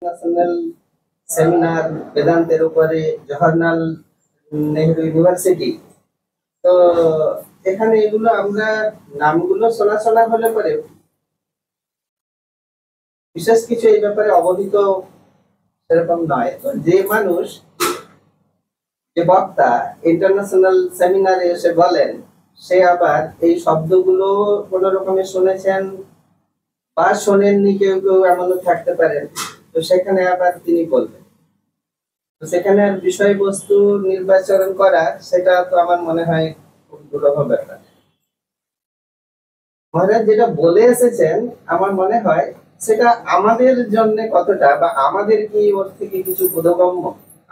National seminar বেদান্তের উপরে Jawaharlal Nehru university. তো এখানে এগুলো আমরা নামগুলো শোনা শোনা হলে পরে বিশেষ কিছু এই ব্যাপারে অবহিত সেরকম নয়। তো যে মানুষ, যে বক্তা ইন্টারন্যাশনাল সেমিনারে এসে বলেন, সে আবার এই শব্দগুলো কোন রকমে শুনেছেন বা শোনেননি, কেউ কেউ এমনও থাকতে পারেন। তো সেখানে আবার তিনি বলবেন, তো সেখানে বিষয়বস্তু নির্বাচন করা, সেটা তো আমার মনে হয় খুব দুরূহ ব্যাপার। মহারাজ যেটা বলে এসেছেন, আমার মনে হয় সেটা আমাদের জন্য কতটা, বা আমাদের কি ওর থেকে কিছু বোধগম্য,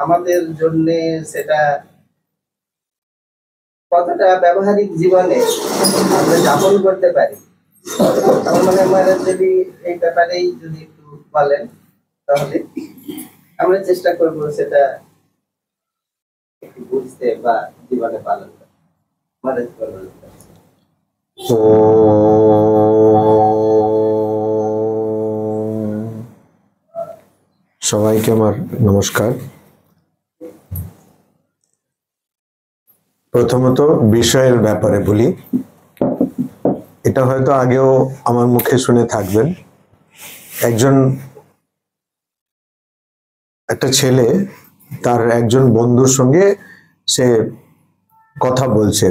আমাদের জন্য সেটা কতটা ব্যবহারিক জীবনে আমরা যাপন করতে পারি। আমার মনে হয় মহারাজ যদি এই ব্যাপারেই যদি একটু বলেন, তাহলে আমরা চেষ্টা করবো সেটা একটু বুঝতে বা জীবনে পালন করতে। মহারাজ বলবেন। সবাইকে আমার নমস্কার। প্রথমত বিষয়ের ব্যাপারে বলি, এটা হয়তো আগেও আমার মুখে শুনে থাকবেন। একটা ছেলে তার একজন বন্ধুর সঙ্গে সে কথা বলছে।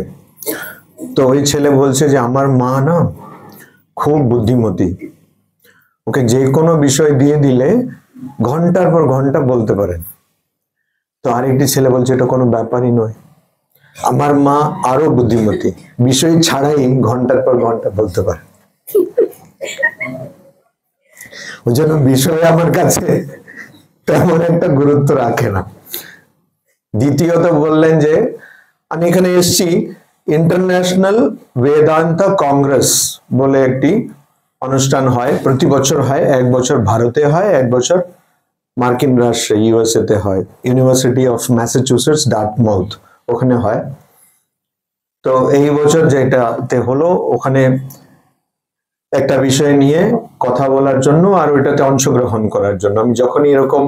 তো ওই ছেলে বলছে যে আমার মা না খুব বুদ্ধিমতী, ওকে যে কোনো বিষয় দিয়ে দিলে ঘন্টার পর ঘন্টা বলতে পারেন। তো আরেকটি ছেলে বলছে এটা কোনো ব্যাপারই নয়, আমার মা আরো বুদ্ধিমতী, বিষয় ছাড়াই ঘন্টার পর ঘন্টা বলতে পারে। ওই জন্য বিষয় আমার কাছে তেমন একটা গুরুত্ব রাখে না। দ্বিতীয়ত বললেন যে আমি এখানে এসেছি ইন্টারন্যাশনাল বেদান্ত কংগ্রেস বলে একটি অনুষ্ঠান হয়, প্রতি বছর হয়। এক বছর ভারতে হয়, এক বছর মার্কিন রাষ্ট্রে ইউএসএ তে হয়, ইউনিভার্সিটি অফ ম্যাসাচুসেটস ডার্টমাউথ ওখানে হয়। তো এই বছর যেটাতে হলো, ওখানে একটা বিষয় নিয়ে কথা বলার জন্য আর ওইটাতে অংশগ্রহণ করার জন্য আমি যখনই এরকম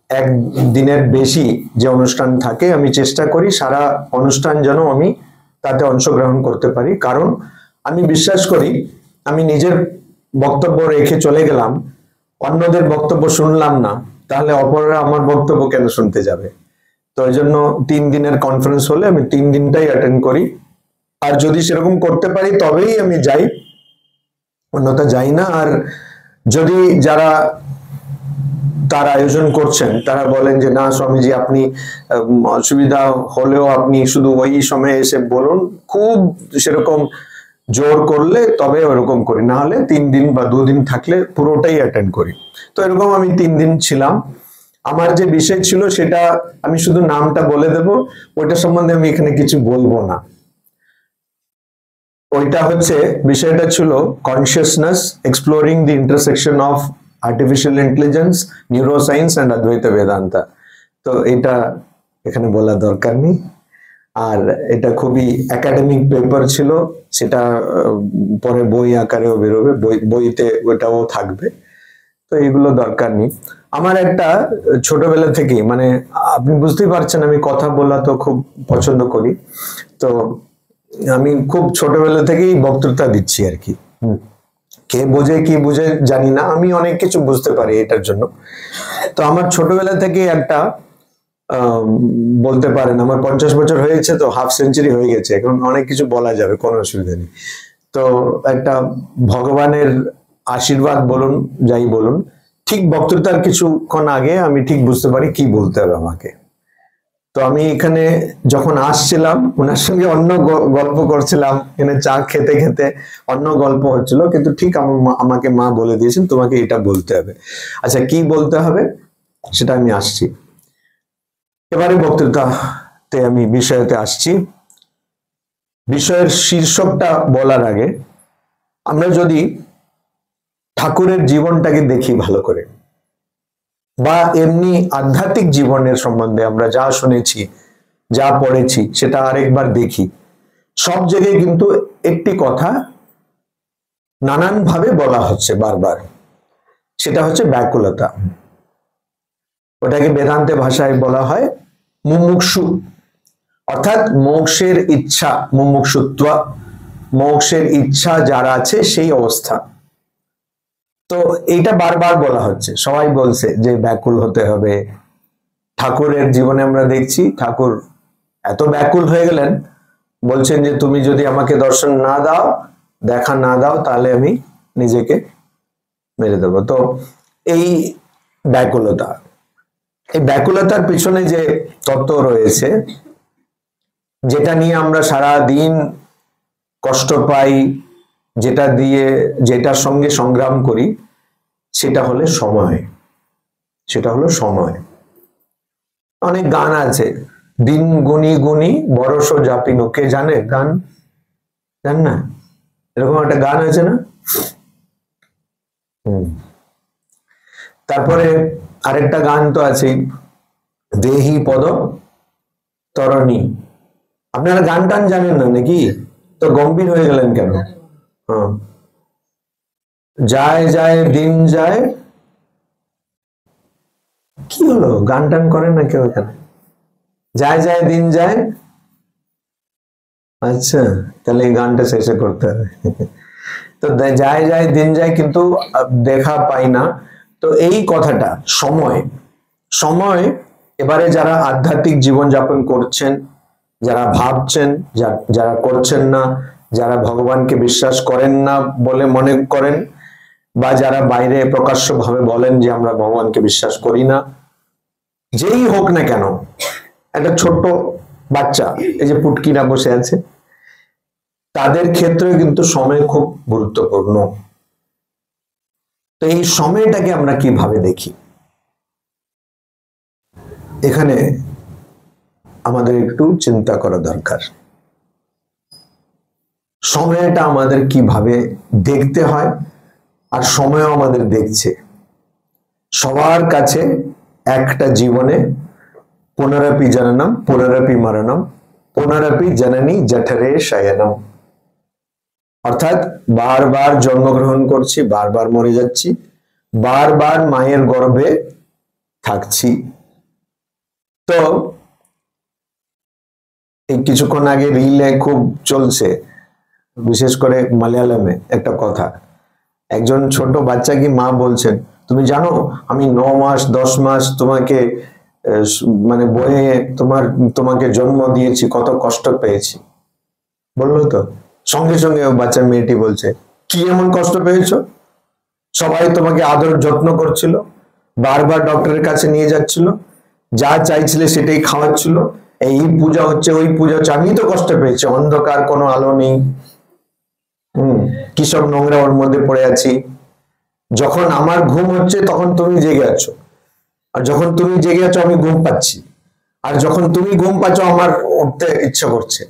এক দিনের বেশি যে অনুষ্ঠান থাকে, আমি চেষ্টা করি সারা অনুষ্ঠান যেন আমি তাতে অংশগ্রহণ করতে পারি। কারণ আমি বিশ্বাস করি, আমি নিজের বক্তব্য রেখে চলে গেলাম, অন্যদের বক্তব্য শুনলাম না, তাহলে অপররা আমার বক্তব্য কেন শুনতে যাবে? তো এই জন্য 3 দিনের কনফারেন্স হলে আমি 3 দিনটাই অ্যাটেন্ড করি। আর যদি সেরকম করতে পারি তবেই আমি যাই, অন্যথা যাই না। আর যদি যারা তার আয়োজন করছেন তারা বলেন যে না স্বামীজি, আপনি অসুবিধা হলেও আপনি শুধু ওই সময় এসে বলুন, খুব সেরকম জোর করলে তবে ওরকম করি, না হলে 3 দিন বা 2 দিন থাকলে পুরোটাই অ্যাটেন্ড করি। তো এরকম আমি 3 দিন ছিলাম। আমার যে বিষয় ছিল সেটা আমি শুধু নামটা বলে দেব, ওইটা সম্বন্ধে আমি এখানে কিছু বলবো না। ওইটা হচ্ছে, বিষয়টা ছিল consciousness exploring the intersection of artificial intelligence, neuroscience and অদ্বৈত বেদান্তা। তো এটা এখানে বলা দরকার নেই। আর এটা খুবই একাডেমিক পেপার ছিল, সেটা পরে বই আকারেও বেরোবে, বইতে ওটাও থাকবে। তো এগুলো দরকার নেই। আমার একটা ছোটবেলা থেকেই, মানে আপনি বুঝতেই পারছেন আমি কথা বলা তো খুব পছন্দ করি। তো আমি খুব ছোটবেলা থেকেই বক্তৃতা দিচ্ছি আর কি। কে বোঝে কি বুঝে জানি না, আমি অনেক কিছু বুঝতে পারি এটার জন্য। তো আমার ছোটবেলা থেকে একটা বলতে পারেন আমার 50 বছর হয়েছে, তো হাফ সেঞ্চুরি হয়ে গেছে, এখন অনেক কিছু বলা যাবে, কোনো অসুবিধা নেই। তো একটা ভগবানের আশীর্বাদ বলুন, যাই বলুন, ঠিক বক্তৃতার কিছুক্ষণ আগে আমি ঠিক বুঝতে পারি কি বলতে হবে আমাকে। তো আমি এখানে যখন আসছিলাম ওনার সঙ্গে অন্য গল্প করছিলাম, এখানে চা খেতে খেতে অন্য গল্প হচ্ছিল, কিন্তু ঠিক আমাকে মা বলে দিয়েছেন তোমাকে এটা বলতে হবে। আচ্ছা, কি বলতে হবে সেটা আমি আসছি। এবারে বক্তৃতাতে আমি বিষয়তে আসছি। বিষয়ের শীর্ষকটা বলার আগে আমরা যদি ঠাকুরের জীবনটাকে দেখি ভালো করে, বা এমনি আধ্যাত্মিক জীবনের সম্বন্ধে আমরা যা শুনেছি যা পড়েছি সেটা আরেকবার দেখি, সব জায়গায় কিন্তু একটি কথা নানান ভাবে বলা হচ্ছে বারবার, সেটা হচ্ছে ব্যাকুলতা। ওটাকে বেদান্তে ভাষায় বলা হয় মুমুক্ষু, অর্থাৎ মোক্ষের ইচ্ছা, মুমুক্ষুত্ব, মোক্ষের ইচ্ছা যার আছে সেই অবস্থা। তো এইটা বারবার বলা হচ্ছে, সবাই বলছে যে ব্যাকুল হতে হবে। ঠাকুরের জীবনে আমরা দেখছি ঠাকুর এত ব্যাকুল হয়ে গেলেন, বলছেন যে তুমি যদি আমাকে দর্শন না দাও, দেখা না দাও, তাহলে আমি নিজেকে মেরে দেবো। তো এই ব্যাকুলতা, এই ব্যাকুলতার পিছনে যে তত্ত্ব রয়েছে, যেটা নিয়ে আমরা সারা দিন কষ্ট পাই, যেটা দিয়ে, যেটার সঙ্গে সংগ্রাম করি, সেটা হলো সময়। সেটা হলো সময়। অনেক গান আছে, দিন গুনি গুনি বরস জাপিনু, কে জানে গান? জান না? এরকম একটা গান হয়েছে না? তারপরে আরেকটা গান তো আছে, দেহি পদ তরণী। আপনারা গান টান জানেন না নাকি? তো গম্ভীর হয়ে গেলেন কেন? হ্যাঁ, যায় যায় দিন যায়, কি হলো? গান টান করেন না কেউ এখানে? যায় যায় দিন যায়, আচ্ছা তাহলে এই গানটা শেষে করতে হবে। তো যায় যায় দিন যায়, কিন্তু দেখা পাই না। তো এই কথাটা সময়, সময়, এবারে যারা আধ্যাত্মিক জীবন যাপন করছেন, যারা ভাবছেন, যারা করছেন না, যারা ভগবানকে বিশ্বাস করেন না বলে মনে করেন, বা যারা বাইরে প্রকাশ্যভাবে বলেন যে আমরা ভগবানকে বিশ্বাস করি না, যেই হোক না কেন, একটা ছোট্ট বাচ্চা, এই যে পুটকিরা বসে আছে, তাদের ক্ষেত্রে কিন্তু সময় খুব গুরুত্বপূর্ণ। তো এই সময়টাকে আমরা কিভাবে দেখি, এখানে আমাদের একটু চিন্তা করা দরকার। সময়টা আমাদের কিভাবে দেখতে হয়, আর সময়ও আমাদের দেখছে। সবার কাছে একটা জীবনে পুনরপি জননম পুনরপি মরণম পুনরপি জননী জঠরে শয়নম, অর্থাৎ বারবার জন্মগ্রহণ করছি, বারবার মরে যাচ্ছি, বারবার মায়ের গর্ভে থাকছি। তো এই কিছুক্ষণ আগে রিলে খুব চলছে, বিশেষ করে মালয়ালমে একটা কথা, একজন ছোট বাচ্চাকে মা বলছেন, তুমি জানো আমি 9 মাস 10 মাস তোমাকে মানে বয়ে তোমাকে জন্ম দিয়েছি, কত কষ্ট পেয়েছি। বললো তো, সঙ্গে সঙ্গে বাচ্চার মেয়েটি বলছে, কি এমন কষ্ট পেয়েছো? সবাই তোমাকে আদর যত্ন করছিল, বারবার ডক্টরের কাছে নিয়ে যাচ্ছিল, যা চাইছিলে সেটাই খাওয়াচ্ছিল, এই পূজা হচ্ছে ওই পূজা হচ্ছে, আমি তো কষ্ট পেয়েছি, অন্ধকার, কোনো আলো নেই, কি সব নোংরা ওর মধ্যে পড়ে আছি। যখন আমার ঘুম হচ্ছে তখন তুমি জেগে আছো, আর যখন তুমি জেগে আছো আমি ঘুম পাচ্ছি, আর যখন তুমি ঘুম পাচ্ছ আমার উঠতে ইচ্ছা করছে,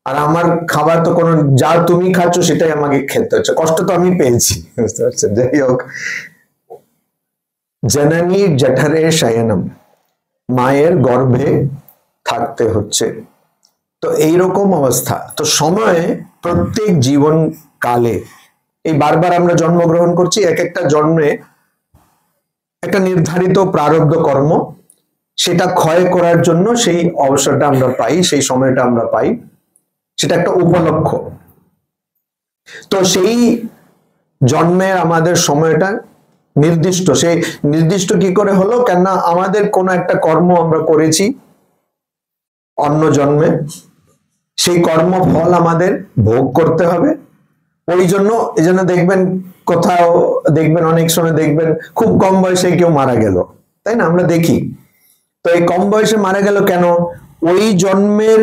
আর আমার খাবার তো কোনো, যা তুমি খাচ্ছ সেটাই আমাকে খেতে হচ্ছে, কষ্ট তো আমি পেয়েছি, বুঝতে পারছেন? যাই হোক, জননী জঠরে শয়নম, মায়ের গর্ভে থাকতে হচ্ছে। তো এইরকম অবস্থা। তো সময়ে প্রত্যেক জীবন কালে এই বারবার আমরা জন্মগ্রহণ করছি, এক একটা জন্মে একটা নির্ধারিত প্রারব্ধ কর্ম, সেটা ক্ষয় করার জন্য সেই অবসরটা আমরা পাই, সেই সময়টা আমরা পাই, সেটা একটা উপলক্ষ। তো সেই জন্মের আমাদের সময়টা নির্দিষ্ট, সেই নির্দিষ্ট কি করে হলো? কেননা আমাদের কোনো একটা কর্ম আমরা করেছি অন্য জন্মে, সেই কর্মফল আমাদের ভোগ করতে হবে। ওই জন্য এই জন্য দেখবেন, কোথাও দেখবেন, অনেক সময় দেখবেন খুব কম বয়সে কেউ মারা গেল, তাই না? আমরা দেখি। তো এই কম বয়সে মারা গেল কেন? ওই জন্মের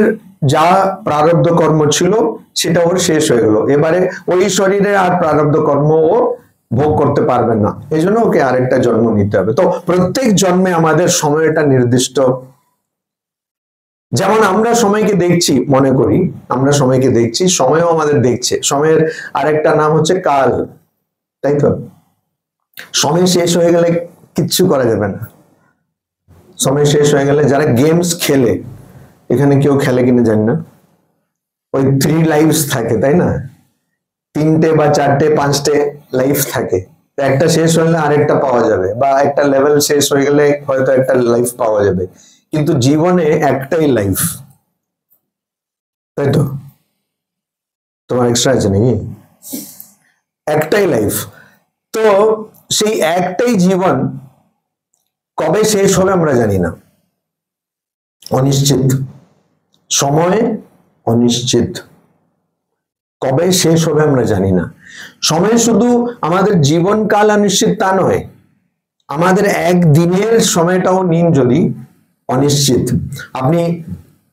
যা প্রারব্ধ কর্ম ছিল সেটা ওর শেষ হয়ে গেল, এবারে ওই শরীরে আর প্রারব্ধ কর্ম ও ভোগ করতে পারবেন না, এই জন্য ওকে আরেকটা জন্ম নিতে হবে। তো প্রত্যেক জন্মে আমাদের সময়টা নির্দিষ্ট। যেমন আমরা সময়কে দেখছি, মনে করি আমরা সময়কে দেখছি, সময়ও আমাদের দেখছে। সময়ের আরেকটা নাম হচ্ছে কাল, তাই তো? সময় শেষ হয়ে গেলে কিচ্ছু করা যাবে না। সময় শেষ হয়ে গেলে, যারা গেমস খেলে, এখানে কেউ খেলে কিনা জানি না, ওই 3 লাইফস থাকে, তাই না? 3টে বা 4টে 5টে লাইফ থাকে। একটা শেষ হলে আরেকটা পাওয়া যাবে, বা একটা লেভেল শেষ হয়ে গেলে হয়তো একটা লাইফ পাওয়া যাবে, কিন্তু জীবনে একটাই লাইফ, তাই তো? তোমার এক্সট্রা আছে নাকি? একটাই লাইফ। তো সেই একটাই জীবন কবে শেষ হবে আমরা জানি না, অনিশ্চিত। সময় অনিশ্চিত, কবে শেষ হবে আমরা জানি না। সময় শুধু আমাদের জীবনকাল অনিশ্চিত তা নয়, আমাদের একদিনের সময়টাও নিন যদি, অনিশ্চিত। আপনি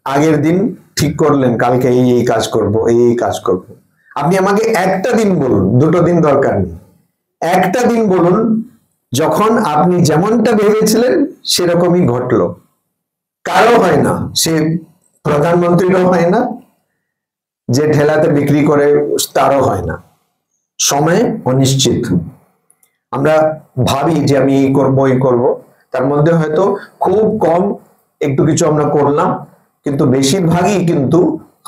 আগের দিন ঠিক করলেন কালকে এই কাজ করব, এই কাজ করব। আপনি আমাকে একটা দিন বলুন, দুটো দিন দরকার নেই, একটা দিন বলুন যখন আপনি যেমনটা ভেবেছিলেন সেরকমই ঘটলো। কারো হয় না, সে প্রধানমন্ত্রীরও হয় না, যে ঠেলাতে বিক্রি করে তারও হয় না। সময় অনিশ্চিত। আমরা ভাবি যে আমি এই করব, এই করব, তার মধ্যে হয়তো খুব কম একটু কিছু আমরা করলাম, কিন্তু বেশিরভাগই কিন্তু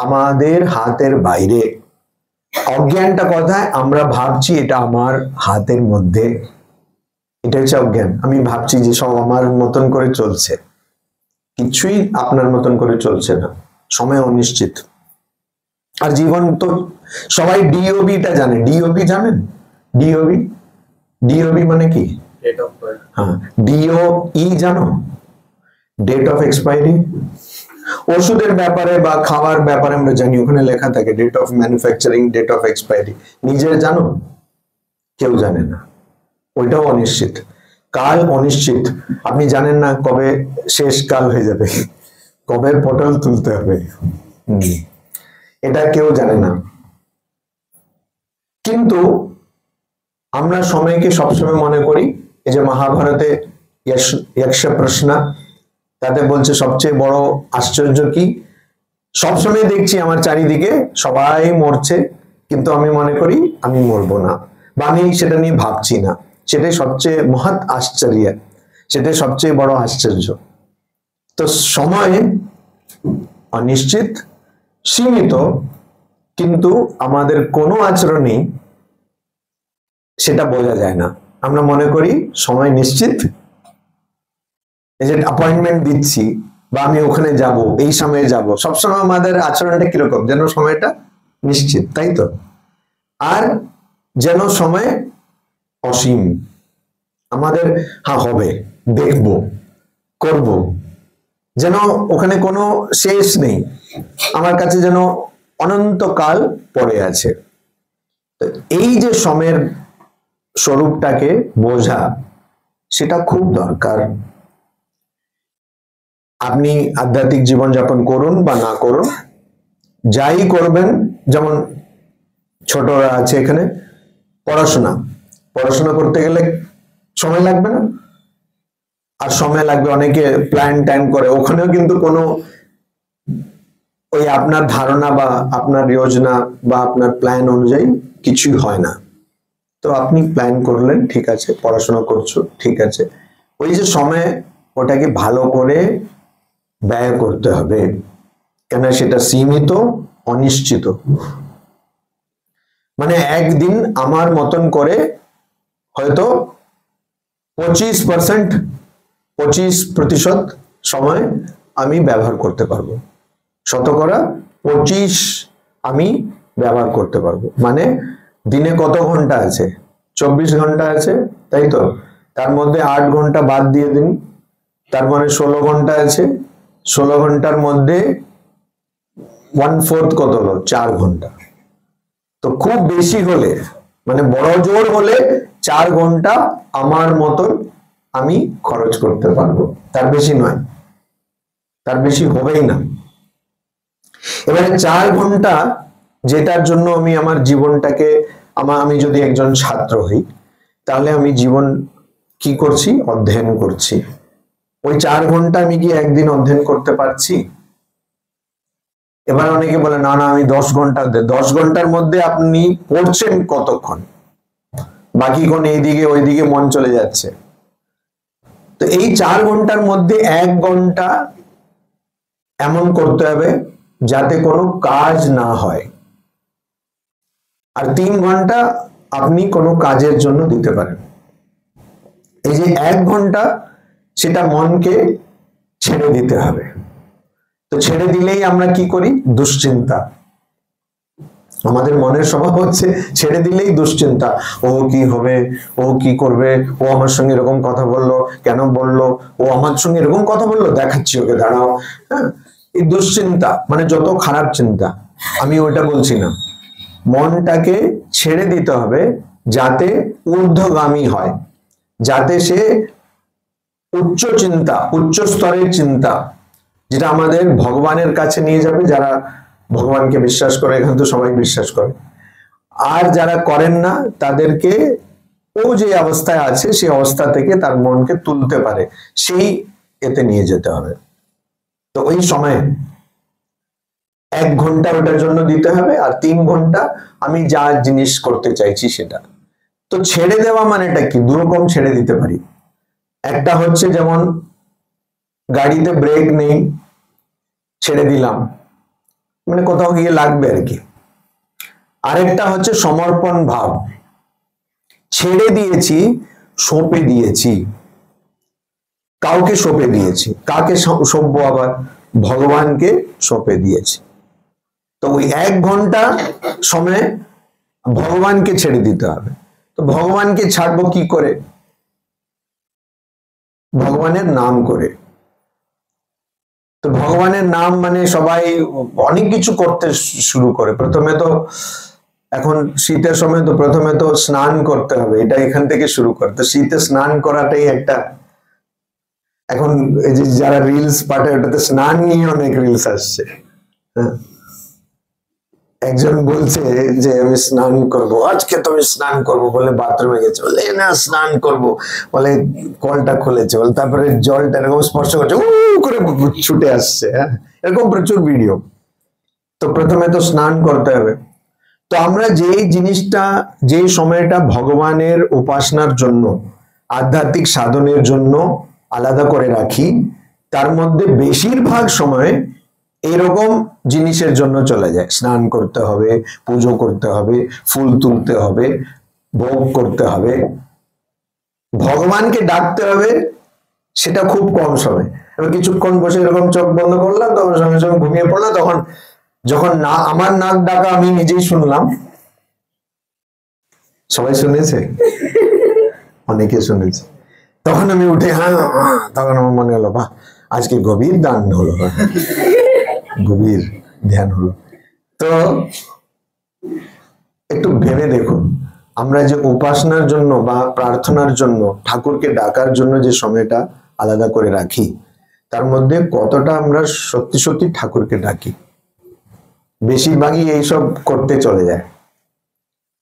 আমাদের হাতের বাইরে। অজ্ঞানটা কথায়, আমরা ভাবছি এটা আমার হাতের মধ্যে, এটা হচ্ছে অজ্ঞান। আমি ভাবছি যে সব আমার মতন করে চলছে, কিছুই আপনার মতন করে চলছে না। সময় অনিশ্চিত। আর জীবন তো সবাই ডিওবিটা জানে। ডিওবি জানেন? ডিওবি, ডিওবি মানে কি? হ্যাঁ, ডিওই জানো? Date of expiry. ওষুধের ব্যাপারে বা খাবার ব্যাপারে আমরা জানি, ওখানে লেখা থাকে date of manufacturing, date of expiry. নিজের জানো? কেউ জানে না। ওইটাও অনিশ্চিত। কাল অনিশ্চিত। আপনি জানেন না কবে শেষ কাল হয়ে যাবে, কবে পটল তুলতে হবে, এটা কেউ জানে না। কিন্তু আমরা সময়কে সবসময় মনে করি, এই যে মহাভারতে যক্ষ প্রশ্ন, তাতে বলছে সবচেয়ে বড় আশ্চর্য কি, সবসময় দেখছি আমার চারিদিকে সবাই মরছে, কিন্তু আমি মনে করি আমি মরবো না, বা আমি সেটা নিয়ে ভাবছি না। সেটাই সবচেয়ে মহৎ আশ্চর্য, সেটাই সবচেয়ে বড় আশ্চর্য। তো সময় অনিশ্চিত, সীমিত, কিন্তু আমাদের কোনো আচরণেই সেটা বোঝা যায় না। আমরা মনে করি সময় নিশ্চিত, এই যে অ্যাপয়েন্টমেন্ট দিচ্ছি বা আমি ওখানে যাব, এই সময়ে যাব, সবসময় আমাদের আচরণটা কিরকম, যেন সময়টা নিশ্চিত, তাই তো? আর যেন সময় অসীম। আমাদের হ্যাঁ হবে, দেখব, করব, যেন ওখানে কোনো শেষ নেই, আমার কাছে যেন অনন্তকাল পড়ে আছে। এই যে সময়ের স্বরূপটাকে বোঝা, সেটা খুব দরকার। আপনি আধ্যাত্মিক জীবনযাপন করুন বা না করুন, যাই করবেন, যেমন ছোটরা আছে এখানে, পড়াশোনা পড়াশোনা করতে গেলে সময় লাগবে না? আর সময় লাগবে, অনেকে প্ল্যান ট্যান করে, ওখানেও কিন্তু কোনো ওই আপনার ধারণা বা আপনার যোজনা বা আপনার প্ল্যান অনুযায়ী কিছুই হয় না। তো আপনি প্ল্যান করলেন, ঠিক আছে, পড়াশোনা করছো, ঠিক আছে, ওই যে সময়, ওটাকে ভালো করে ব্যয় করতে হবে, কেন সেটা সীমিত, অনিশ্চিত। মানে একদিন আমার মতন করে হয়তো 25% সময় আমি ব্যবহার করতে পারবো, শতকরা 25 আমি ব্যবহার করতে পারবো। মানে দিনে কত ঘন্টা আছে? 24 ঘন্টা আছে, তাই তো? তার মধ্যে 8 ঘন্টা বাদ দিয়ে দিন, তার মানে 16 ঘন্টা আছে। 16 ঘন্টার মধ্যে 1/4 কত হলো? 4 ঘন্টা। তো খুব বেশি হলে, মানে বড় জোর হলে 4 ঘন্টা আমার মতন আমি খরচ করতে পারবো, তার বেশি নয়, তার বেশি হবেই না। এবারে 4 ঘন্টা যেটার জন্য আমি আমার জীবনটাকে, আমি যদি একজন ছাত্র হই, তাহলে আমি জীবন কি করছি? অধ্যয়ন করছি। ওই 4 ঘন্টা আমি কি একদিন অধ্যয়ন করতে পারছি? এবার অনেকে বলে না না আমি 10 ঘন্টা, 10 ঘন্টার মধ্যে আপনি পড়ছেন কতক্ষণ? বাকিক্ষণ এইদিকে ওইদিকে মন চলে যাচ্ছে। তো এই 4 ঘন্টার মধ্যে 1 ঘন্টা এমন করতে হবে যাতে কোনো কাজ না হয়, আর 3 ঘন্টা আপনি কোনো কাজের জন্য দিতে পারেন। এই যে 1 ঘন্টা সেটা মনকে ছেড়ে দিতে হবে। তো ছেড়ে দিলেই আমরা কি করি? দুশ্চিন্তা। আমাদের মনের স্বভাব হচ্ছে ছেড়ে দিলেই দুশ্চিন্তা। ও কি হবে, ও কি করবে, ও আমার সঙ্গে এরকম কথা বললো, কেন বললো, ও আমার সঙ্গে এরকম কথা বললো, দেখাচ্ছি ওকে, দাঁড়াও। হ্যাঁ, এই দুশ্চিন্তা মানে যত খারাপ চিন্তা, আমি ওইটা বলছি না। মনটাকে ছেড়ে দিতে হবে যাতে ঊর্ধ্বগামী হয়, যাতে সে উচ্চ চিন্তা, উচ্চ স্তরের চিন্তা, যেটা আমাদের ভগবানের কাছে নিয়ে যাবে। যারা ভগবানকে বিশ্বাস করে, এখানে তো সবাই বিশ্বাস করে, আর যারা করেন না তাদেরকে ও যে অবস্থায় আছে সেই অবস্থা থেকে তার মনকে তুলতে পারে, সেই এতে নিয়ে যেতে হবে। তো ওই সময়ে 1 ঘন্টা ওটার জন্য দিতে হবে, আর 3 ঘন্টা আমি যা জিনিস করতে চাইছি সেটা। তো ছেড়ে দেওয়া মানেটা কি? 2 রকম ছেড়ে দিতে পারি। একটা হচ্ছে যেমন গাড়িতে ব্রেক নেই, ছেড়ে দিলাম, মানে কোথাও গিয়ে লাগবে আর কি। আরেকটা হচ্ছে সমর্পণ ভাব, ছেড়ে দিয়েছি, সঁপে দিয়েছি, কাউকে সঁপে দিয়েছি। কাকে সঁপবো? আবার ভগবানকে সঁপে দিয়েছি। তো ওই 1 ঘন্টা সময় ভগবানকে ছেড়ে দিতে হবে। তো ভগবানকে ছাড়বো কি করে? ভগবানের নাম করে। তো ভগবানের নাম মানে সবাই অনেক কিছু করতে শুরু করে। প্রথমে তো এখন শীতের সময় তো প্রথমে তো স্নান করতে হবে, এটা এখান থেকে শুরু করে। তো শীতে স্নান করাটাই একটা, এখন এই যে যারা রিলস পাঠায় ওটাতে স্নান নিয়ে অনেক রিলস আসছে। হ্যাঁ, একজন বলছে যে আমি স্নান করব, আজকে তো আমি স্নান করব বলে বাথরুমে গেছে, বলে না স্নান করব বলে কলটা খুলেছে, বলে তারপরে জলটা এরকম স্পর্শ করছে, উ করে ছুটে আসছে। হ্যাঁ, এরকম প্রচুর ভিডিও। তো প্রথমে তো স্নান করতে হবে। তো আমরা যেই জিনিসটা, যেই সময়টা ভগবানের উপাসনার জন্য, আধ্যাত্মিক সাধনের জন্য আলাদা করে রাখি, তার মধ্যে বেশিরভাগ সময় এরকম জিনিসের জন্য চলে যায়। স্নান করতে হবে, পুজো করতে হবে, ফুল তুলতে হবে, ভোগ করতে হবে, ভগবানকে ডাকতে হবে, সেটা খুব কম সময়। আমি কিছুক্ষণ বসে এরকম চোখ বন্ধ করলাম, তখন সঙ্গে সঙ্গে ঘুমিয়ে পড়লাম। তখন যখন না আমার নাক ডাকা আমি নিজেই শুনলাম, সবাই শুনেছে, অনেকে শুনেছে, তখন আমি উঠে হ্যাঁ, তখন আমার মনে হলো বাহ, আজকে গভীর দান হলো, গভীর ধ্যান হলো। তো একটু ভেবে দেখুন, আমরা যে উপাসনার জন্য বা প্রার্থনার জন্য, ঠাকুরকে ডাকার জন্য যে সময়টা আলাদা করে রাখি, তার মধ্যে কতটা আমরা সত্যি সত্যি ঠাকুরকে ডাকি? বেশিরভাগই এইসব করতে চলে যায়।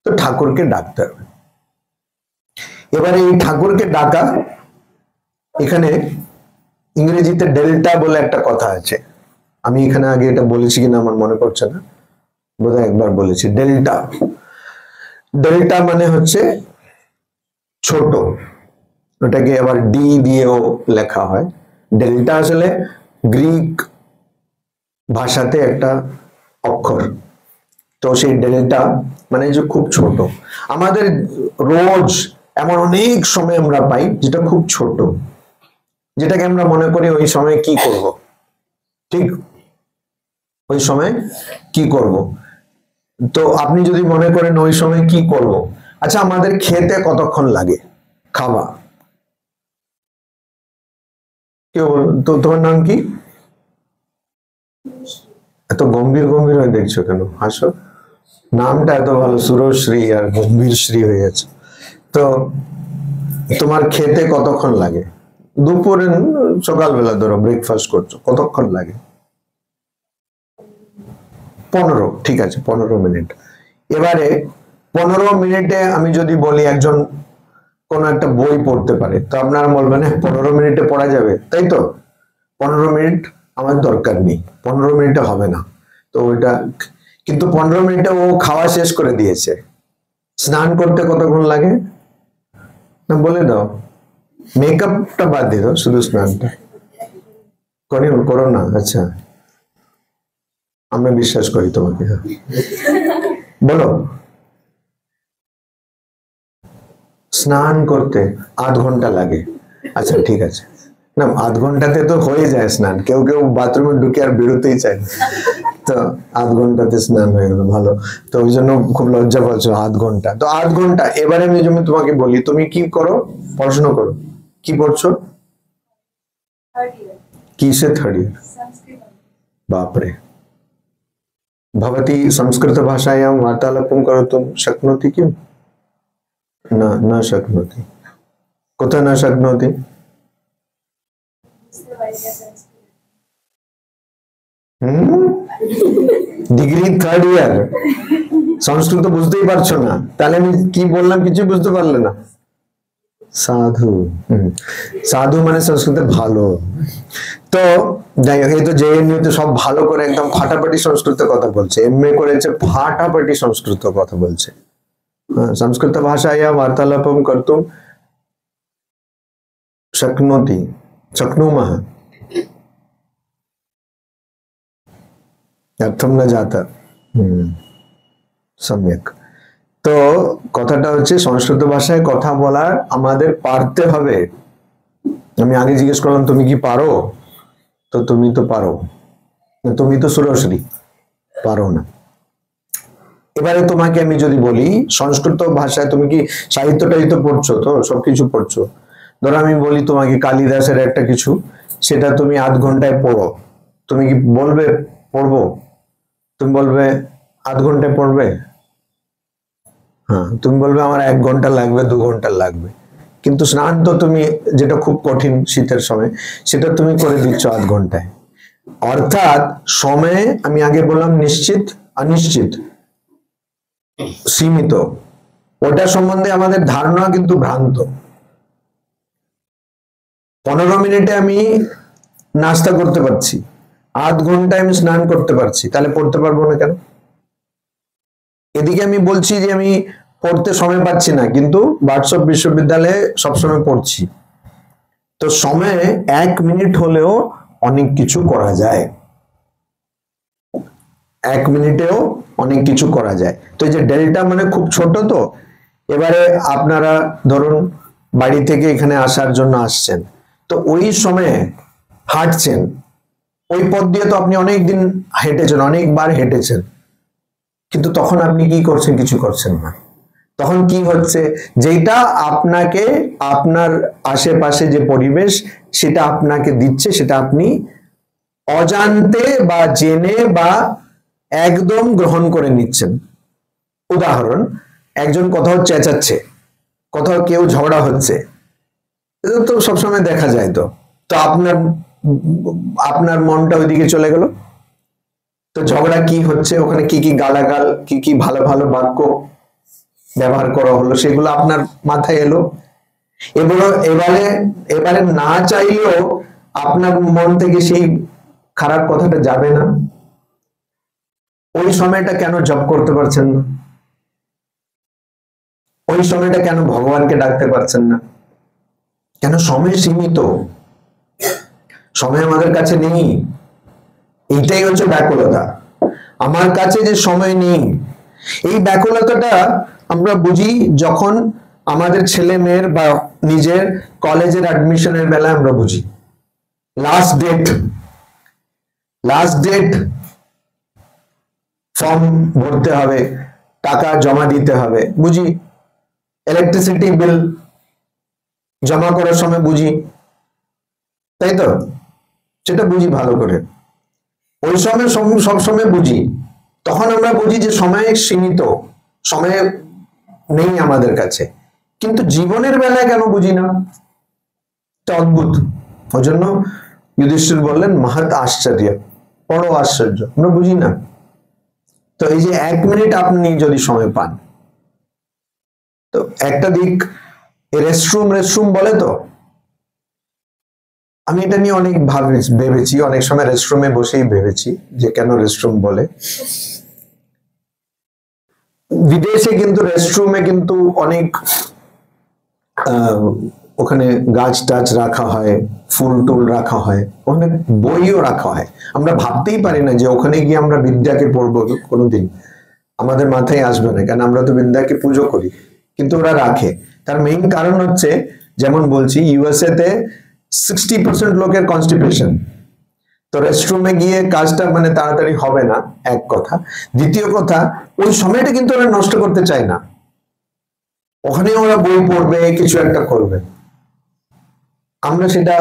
তো ঠাকুরকে ডাকতে হবে। এবারে এই ঠাকুরকে ডাকা, এখানে ইংরেজিতে ডেল্টা বলে একটা কথা আছে। আমি এখানে আগে এটা বলেছি কিনা আমার মনে পড়ছে না, বোধহয় একবার বলেছি। ডেল্টা, ডেল্টা মানে হচ্ছে ছোট, ওটাকে আবার ডি দিয়েও লেখা হয়। ডেল্টা আসলে গ্রিক ভাষাতে একটা অক্ষর। তো সেই ডেল্টা মানে যে খুব ছোট। আমাদের রোজ এমন অনেক সময় আমরা পাই যেটা খুব ছোট, যেটাকে আমরা মনে করি ওই সময় কি করব, ঠিক ওই সময় কি করব। তো আপনি যদি মনে করেন ওই সময় কি করব, আচ্ছা আমাদের খেতে কতক্ষণ লাগে? খাওয়া, কেউ তো, তোমার নাম কি? এত গম্ভীর গম্ভীর হয়ে দেখছো কেন? হাসো, নামটা এত ভালো, সুরশ্রী আর গম্ভীর শ্রী হয়ে গেছে। তো তোমার খেতে কতক্ষণ লাগে? দুপুরে, সকালবেলা ধরো ব্রেকফাস্ট করছো, কতক্ষণ লাগে? 15, ঠিক আছে 15 মিনিট। এবারে 15 মিনিটে আমি যদি বলি একজন কোন একটা বই পড়তে পারে, তো আপনারা বলবেন 15 মিনিটে পড়া যাবে, তাই তো? 15 মিনিট আমার দরকার নেই, 15 মিনিটে হবে না। তো ওইটা কিন্তু 15 মিনিটে ও খাওয়া শেষ করে দিয়েছে। স্নান করতে কতক্ষণ লাগে না বলে দাও? মেকআপটা বাদ দিয়ে দাও, শুধু স্নানটা করো না। আচ্ছা, আমরা বিশ্বাস করি তোমাকে। বলো, স্নান করতে 8 ঘন্টা লাগে। আচ্ছা ঠিক আছে, না 8 ঘন্টাতে তো হয়ে যায় স্নান, কেউ কেউ বাথরুমে ঢুকে আর বেরোতেই চায় না, তো 8 ঘন্টাতে স্নান হয়ে গেল, ভালো। তো ওই জন্য খুব লজ্জা পাচ্ছ 8 ঘন্টা, তো 8 ঘন্টা। এবারে আমি যেমন তোমাকে বলি, তুমি কি করো, পড়াশোনা করো, কি পড়ছো, কিসে 3rd ইয়ার? बापरे, भवती संस्कृत भाषायां वार्तालापं कर्तुं शक्नोति किं? न शक्नोति। कुतः न शक्नोति? ডিগ্রি 3rd ইয়ার, সংস্কৃত বুঝতেই পারছো না, তাহলে আমি কি বললাম কিছু বুঝতে পারলে না? সাধু, সাধু মানে সংস্কৃতে ভালো। তো যাই হোক, এই তো জেএনইউ তে সব ভালো করে একদম ফাটাফাটি সংস্কৃত কথা বলছে, এমএ করেছে ফাটাফাটি সংস্কৃত কথা বলছে। সংস্কৃত ভাষায়া वार्तालापं कर्तुं शक्नोति, शक्नुमः, अर्थम न जाता। सम्यक। তো কথাটা হচ্ছে সংস্কৃত ভাষায় কথা বলার আমাদের পারতে হবে। আমি আগে জিজ্ঞেস করলাম তুমি কি পারো, তো তুমি তো পারো, তুমি তো সুরশ্রী, পারো না। এবারে তোমাকে আমি যদি বলি সংস্কৃত ভাষায় তুমি কি সাহিত্যটাই তো পড়ছো, তো সবকিছু পড়ছো, ধরো আমি বলি তোমাকে কালিদাসের একটা কিছু, সেটা তুমি 8 ঘন্টায় পড়ো, তুমি কি বলবে পড়বো? তুমি বলবে 8 ঘন্টায় পড়বে? হ্যাঁ, তুমি বলবে আমার 1 ঘন্টা লাগবে, 2 ঘন্টা লাগবে। কিন্তু স্নান তো তুমি, যেটা খুব কঠিন শীতের সময়, সেটা তুমি করে দিচ্ছ 8 ঘন্টায়। অর্থাৎ সময়ে আমি আগে বললাম নিশ্চিত, অনিশ্চিত, সীমিত, ওটা সম্বন্ধে আমাদের ধারণা কিন্তু ভ্রান্ত। 15 মিনিটে আমি নাস্তা করতে পারছি, 8 ঘন্টায় আমি স্নান করতে পারছি, তাহলে পড়তে পারবো না কেন? এদিকে আমি বলছি যে আমি পড়তে সময় পাচ্ছি না, কিন্তু বার্ষব বিশ্ববিদ্যালয়ে সবসময় পড়ছি। তো সময়ে 1 মিনিট হলেও অনেক কিছু করা যায়, 1 মিনিটেও অনেক কিছু করা যায়। তো এই যে ডেল্টা মানে খুব ছোট। তো এবারে আপনারা ধরুন বাড়ি থেকে এখানে আসার জন্য আসছেন, তো ওই সময়ে হাঁটছেন, ওই পথ দিয়ে তো আপনি অনেক দিন হেঁটেছেন, অনেকবার হেঁটেছেন, কিন্তু তখন আপনি কি করছেন? কিছু করছেন না। তখন কি হচ্ছে, যেটা আপনাকে আপনার আশেপাশে যে পরিবেশ সেটা আপনাকে দিচ্ছে, সেটা আপনি অজান্তে বা জেনে বা একদম গ্রহণ করে নিচ্ছেন। উদাহরণ, একজন কোথাও চেঁচাচ্ছে, কোথাও কেউ ঝগড়া হচ্ছে, এটা তো সবসময় দেখা যায়। তো তো আপনার মনটা ওইদিকে চলে গেল। তো ঝগড়া কি হচ্ছে, ওখানে কি কি গালাগাল, কি কি ভালো ভালো বাক্য ব্যবহার করা হলো, সেগুলো আপনার মাথায় এলো। এবারে না চাইলেও আপনার মন থেকে সেই খারাপ কথাটা যাবে না। ওই সময়টা কেন জপ করতে পারছেন না? ওই সময়টা কেন ভগবানকে ডাকতে পারছেন না? কেন? সময় সীমিত, সময় আমাদের কাছে নেই। এইটাই হচ্ছে ব্যাকুলতা। আমার কাছে যে সময় নেই, এই ব্যাকুলতাটা আমরা বুঝি যখন আমাদের ছেলে মেয়ের বা নিজের কলেজের অ্যাডমিশনের বেলায় আমরা বুঝি। লাস্ট ডেট, ফর্ম ভরতে হবে, টাকা জমা দিতে হবে, বুঝি। ইলেকট্রিসিটি বিল জমা করার সময় বুঝি, তাই তো? সেটা বুঝি ভালো করে। ওই সময় সব সময় বুঝি, তখন আমরা বুঝি যে সময় সীমিত, সময় নেই আমাদের কাছে। কিন্তু জীবনের বেলায় কেন বুঝি না? এটা অদ্ভুত। ওই জন্য যুধিষ্ঠির বললেন মহৎ আশ্চর্য, বড় আশ্চর্য, আমরা বুঝি না। তো এই যে 1 মিনিট আপনি যদি সময় পান, তো একটা দিক, রেস্টরুম বলে, তো আমি এটা নিয়ে অনেক ভেবেছি, অনেক সময় রেস্টরুমে বসেই ভেবেছি যে কেন রেস্টরুম বলে। বিদেশে কিন্তু রেস্টরুমে কিন্তু অনেক ওখানে গাছ টাছ রাখা হয়, ফুল টুল রাখা হয়, অনেক বইও রাখা হয়। আমরা ভাবতেই পারি না যে ওখানে গিয়ে আমরা বিদ্যাকে পড়বো, কোনোদিন আমাদের মাথায় আসবে না, কেন আমরা তো বিদ্যাকে পুজো করি। কিন্তু ওরা রাখে। তার মেইন কারণ হচ্ছে, যেমন বলছি, ইউএসএ তে 60% লোকের কনস্টিপেশন। তো রেস্টরুমে গিয়ে কাজটা মানে তাড়াতাড়ি হবে না, এক কথা। দ্বিতীয় কথা, ওই সময়টা কিন্তু ওরা নষ্ট করতে চায় না, ওখানে ওরা বই পড়বে, কিছু একটা করবে। আমরা সেটা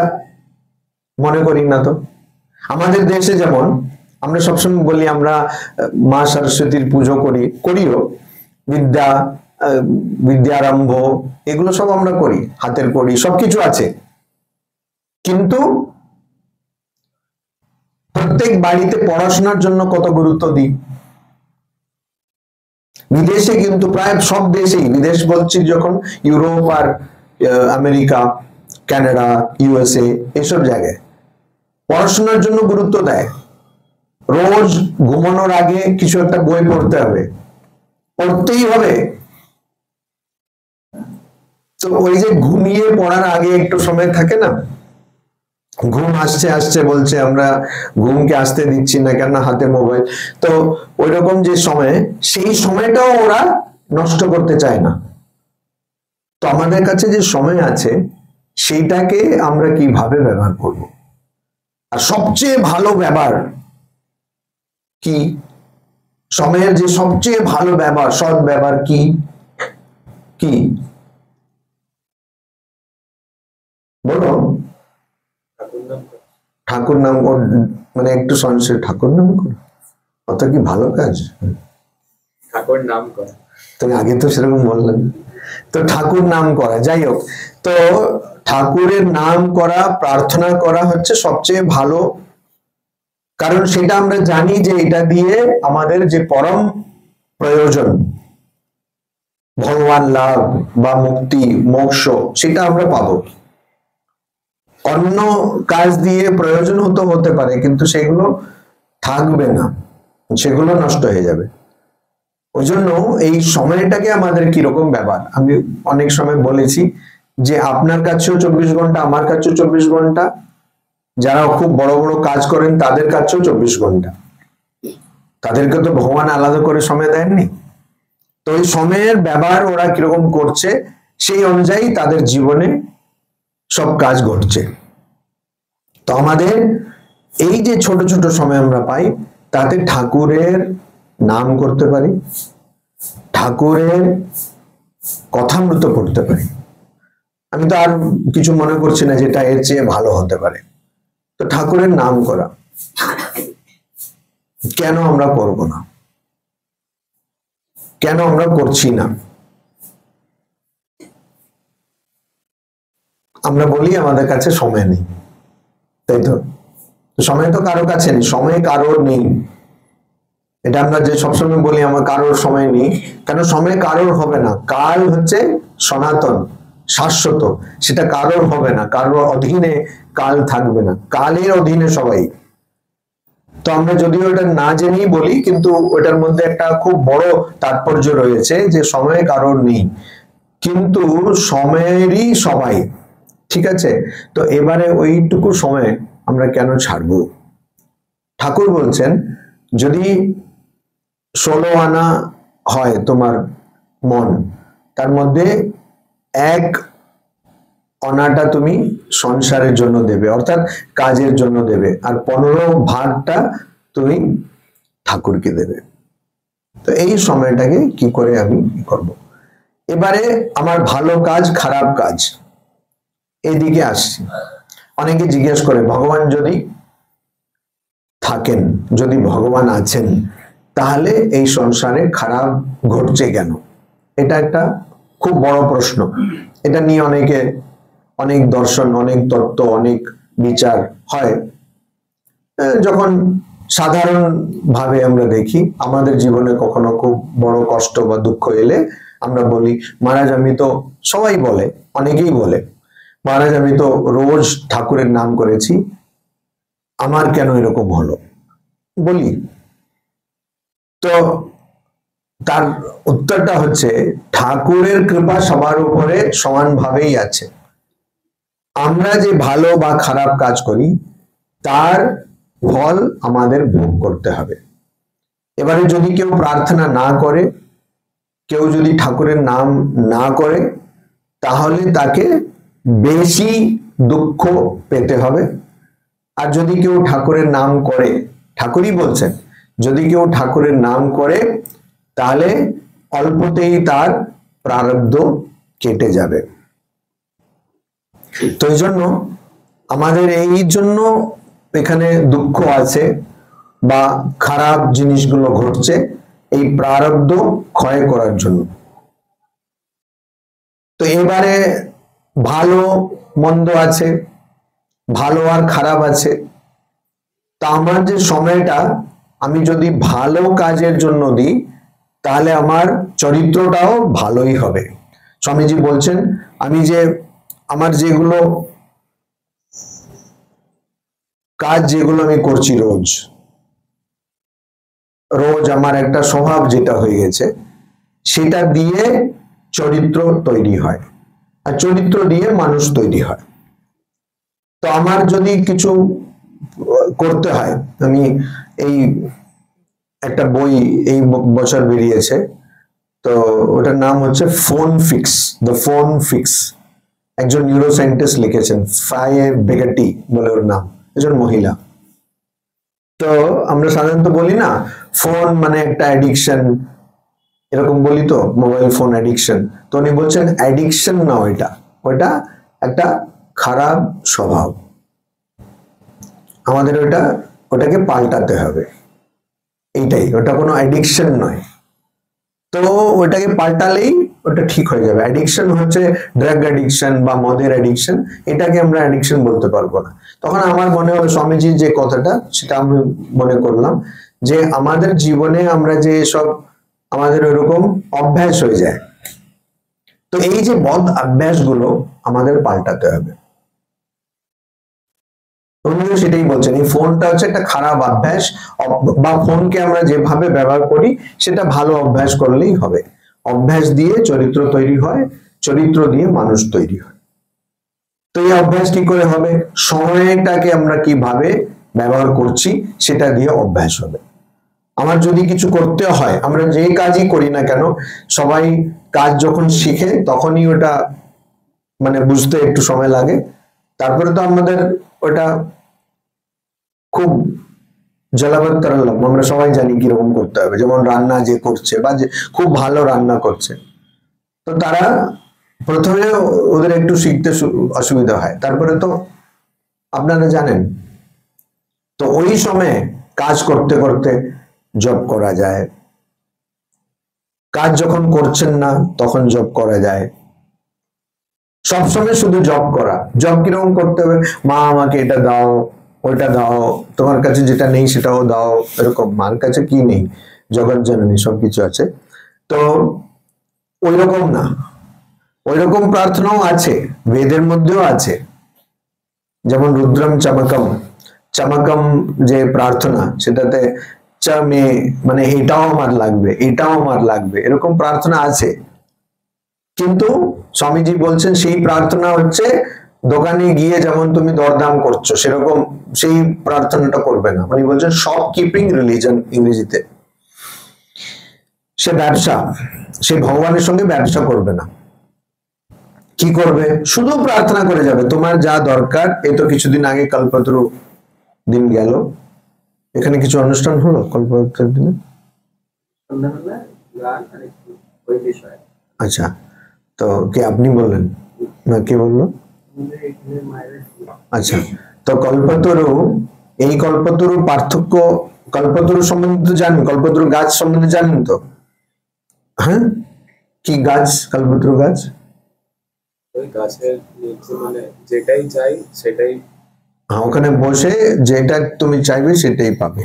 মনে করি না। তো আমাদের দেশে যেমন আমরা সবসময় বলি আমরা মা সরস্বতীর পুজো করিও, বিদ্যা বিদ্যারম্ভ এগুলো সব আমরা করি, হাতের করি, সবকিছু আছে, কিন্তু প্রত্যেক বাড়িতে পড়াশোনার জন্য কত গুরুত্ব দিই। বিদেশে কিন্তু প্রায় সব দেশেই, বিদেশ বলছি যখন ইউরোপ আর আমেরিকা, কানাডা, ইউএসএ, এসব জায়গায় পড়াশোনার জন্য গুরুত্ব দেয়। রোজ ঘুমানোর আগে কিছু একটা বই পড়তে হবে, পড়তেই হবে। তো ওই যে ঘুমিয়ে পড়ার আগে একটু সময় থাকে না, ঘুম আসছে আসছে বলছে, আমরা ঘুমকে আসতে দিচ্ছি না, কেন হাতে মোবাইল। তো ওই রকম যে সময়, সেই সময়টাও ওরা নষ্ট করতে চায় না। তো আমাদের কাছে যে সময় আছে সেইটাকে আমরা কিভাবে ব্যবহার করব, আর সবচেয়ে ভালো ব্যবহার কি, সময়ের যে সবচেয়ে ভালো ব্যবহার, সৎ ব্যবহার কি কি বলো? ঠাকুর নাম, মানে একটু সংশয়, ঠাকুর নাম করো, অত কি ভালো কাজ? ঠাকুর নাম করা, তুমি আগে তো সেরকম বললেন। তো ঠাকুর নাম করা, যাই হোক, তো ঠাকুরের নাম করা, প্রার্থনা করা হচ্ছে সবচেয়ে ভালো, কারণ সেটা আমরা জানি যে এটা দিয়ে আমাদের যে পরম প্রয়োজন, ভগবান লাভ বা মুক্তি, মোক্ষ, সেটা আমরা পাবো। অন্য কাজ দিয়ে প্রয়োজন হতে পারে, কিন্তু সেগুলো থাকবে না, সেগুলো নষ্ট হয়ে যাবে। ওই জন্য এই সময়টাকে আমাদের কিরকম ব্যাপার, আমি অনেক সময় বলেছি যে আপনার কাছেও 24 ঘন্টা, আমার কাছেও 24 ঘন্টা, যারা খুব বড় বড় কাজ করেন তাদের কাছেও 24 ঘন্টা। তাদেরকে তো ভগবান আলাদা করে সময় দেননি। তো এই সময়ের ব্যবহার ওরা কিরকম করছে, সেই অনুযায়ী তাদের জীবনে সব কাজ ঘটছে। তো আমাদের এই যে ছোট ছোট সময় আমরা পাই, তাতে ঠাকুরের নাম করতে পারি, ঠাকুরের কথামৃত পড়তে পারি। আমি তো আর কিছু মনে করছি না যেটা এর চেয়ে ভালো হতে পারে। তো ঠাকুরের নাম করা কেন আমরা করব না, কেন আমরা করছি না? আমরা বলি আমাদের কাছে সময় নেই, তাই তো? সময় তো কারো কাছে নেই, সময় কারোর নেই। এটা আমরা যে সবসময় বলি আমার কারোর সময় নেই, কেন সময় কারোর হবে না। কাল হচ্ছে সনাতন, শাশ্বত, সেটা কারোর হবে না, কারোর অধীনে কাল থাকবে না, কালের অধীনে সবাই। তো আমরা যদিও এটা না জেনেই বলি, কিন্তু ওটার মধ্যে একটা খুব বড় তাৎপর্য রয়েছে যে সময় কারোর নেই, কিন্তু সময়েরই সবাই। ঠিক আছে, তো এবারে ওইটুকু সময় আমরা কেন ছাড়বো? ঠাকুর বলছেন যদি 16 আনা হয় তোমার মন, তার মধ্যে 1 আনাটা তুমি সংসারের জন্য দেবে, অর্থাৎ কাজের জন্য দেবে, আর 15 ভাগটা তুমি ঠাকুরকে দেবে। তো এই সময়টাকে কি করে আমি করব? এবারে আমার ভালো কাজ, খারাপ কাজ, এদিকে আসছি। অনেকে জিজ্ঞেস করে ভগবান যদি থাকেন, যদি ভগবান আছেন, তাহলে এই সংসারে খারাপ ঘটছে কেন? এটা একটা খুব বড় প্রশ্ন। এটা নিয়ে অনেক দর্শন, অনেক তত্ত্ব, অনেক বিচার হয়। যখন সাধারণ ভাবে আমরা দেখি আমাদের জীবনে কখনো খুব বড় কষ্ট বা দুঃখ এলে আমরা বলি মহারাজ আমি তো, সবাই বলে, অনেকেই বলে মহারাজ আমি তো রোজ ঠাকুরের নাম করেছি, আমার কেন এরকম হলো, বলি। তো তার উত্তরটা হচ্ছে ঠাকুরের কৃপা সবার উপরে সমানভাবেই আছে। আমরা যে ভালো বা খারাপ কাজ করি তার ফল আমাদের ভোগ করতে হবে। এবারে যদি কেউ প্রার্থনা না করে, কেউ যদি ঠাকুরের নাম না করে, তাহলে তাকে বেশি দুঃখ পেতে হবে। আর যদি কেউ ঠাকুরের নাম করে, ঠাকুরই বলছেন, যদি কেউ ঠাকুরের নাম করে তাহলে অল্পতেই তার প্রারব্ধ কেটে যাবে। তো এই জন্য আমাদের এই জন্য এখানে দুঃখ আছে বা খারাপ জিনিসগুলো ঘটছে, এই প্রারব্ধ ক্ষয় করার জন্য। তো এবারে ভালো মন্দ আছে, ভালো আর খারাপ আছে। তা আমার যে সময়টা আমি যদি ভালো কাজের জন্য দিই তাহলে আমার চরিত্রটাও ভালোই হবে। স্বামীজি বলছেন আমি যে আমার যেগুলো কাজ যেগুলো আমি করছি রোজ রোজ আমার একটা স্বভাব যেটা হয়ে গেছে, সেটা দিয়ে চরিত্র তৈরি হয়, আর চরিত্র দিয়ে মানুষ তৈরি হয়। তো আমার যদি কিছু করতে হয়, আমি এই একটা বই এই বছর বেরিয়েছে, তো ওটার নাম হচ্ছে phone fix, the phone fix. একজন নিউরো সায়েন্টিস্ট লিখেছেন, ফায়ে বেগাটি বলে ওর নাম, একজন মহিলা। তো আমরা সাধারণত বলি না ফোন মানে একটা অ্যাডিকশন, এরকম বলি তো, মোবাইল ফোন অ্যাডিকশন। তো উনি বলছেন অ্যাডিকশন না, ওইটা একটা খারাপ স্বভাব, আমাদের ওটাকে পাল্টাতে হবে, এইটাই, ওটা কোনো অ্যাডিকশন নয়। তো ওটাকে পাল্টালেই ওটা ঠিক হয়ে যাবে। অ্যাডিকশন হচ্ছে ড্রাগ অ্যাডিকশন বা মদের অ্যাডিকশন, এটাকে আমরা অ্যাডিকশন বলতে পারবো না। তখন আমার মনে হলো স্বামীজির যে কথাটা, সেটা আমি মনে করলাম যে আমাদের জীবনে আমরা যে সব আমাদের ওইরকম অভ্যাস হয়ে যায়, তো এই যে বদ অভ্যাসগুলো আমাদের পাল্টাতে হবে। উনিও সেটাই বলছেন, এই ফোনটা হচ্ছে একটা খারাপ অভ্যাস, বা ফোনকে আমরা যেভাবে ব্যবহার করি সেটা ভালো অভ্যাস করলেই হবে। অভ্যাস দিয়ে চরিত্র তৈরি হয়, চরিত্র দিয়ে মানুষ তৈরি হয়। তো এই অভ্যাস কি করে হবে? সময়টাকে আমরা কিভাবে ব্যবহার করছি সেটা দিয়ে অভ্যাস হবে। আমার যদি কিছু করতে হয়, আমরা যে কাজই করি না কেন, সবাই কাজ যখন শিখে তখনই ওটা মানে বুঝতে একটু সময় লাগে, তারপরে তো আমাদের ওটা খুব জলাবৎ তরলাম, আমরা সবাই জানি কিরকম করতে হবে। যেমন রান্না যে করছে বা যে খুব ভালো রান্না করছে, তো তারা প্রথমে ওদের একটু শিখতে অসুবিধা হয়, তারপরে তো আপনারা জানেন। তো ওই সময়ে কাজ করতে করতে জব করা যায়, কাজ যখন করছেন না তখন জব করা যায়। সবসময় শুধু জব করা, জব কিরকম করতে হবে, মা আমাকে এটা দাও, ওইটা দাও, তোমার কাছে যেটা নেই সেটাও দাও, এরকম। মার কাছে কি নেই? জগৎ জননী সবকিছু আছে। তো ওই রকম না, ওই রকম প্রার্থনাও আছে, বেদের মধ্যেও আছে। যেমন রুদ্রম চমকম, চমকম যে প্রার্থনা, সেটাতে চমে মানে এটাও আমার লাগবে, এটাও আমার লাগবে, এরকম প্রার্থনা আছে। কিন্তু স্বামীজি বলছেন সেই প্রার্থনা হচ্ছে দোকানে গিয়ে যেমন তুমি দরদাম করছো সেরকম, সেই প্রার্থনাটা করবে না। উনি বলছেন শপ কিপিং রিলিজন ইংরেজিতে। সে ব্যবসা, সে ভগবানের সঙ্গে ব্যবসা করবে না। কি করবে? শুধু প্রার্থনা করে যাবে, তোমার যা দরকার। এই তো কিছুদিন আগে কল্পতরু দিন গেল, এখানে কিছু অনুষ্ঠান হলো কল্পতরুর দিনে। আচ্ছা, তো কে আপনি বললেন না কে বললো? আচ্ছা, তো কল্পতরু, এই কল্পতরু পার্থক্য, কল্পতরু সম্বন্ধে জানেন? কল্পতরু গাছ সম্বন্ধে জানেন তো? হ্যাঁ, কি গাছ কল্পতরু গাছ? ওই গাছের মানে যেটাই চাই সেটাই, ওখানে বসে যেটা তুমি চাইবে সেটাই পাবে।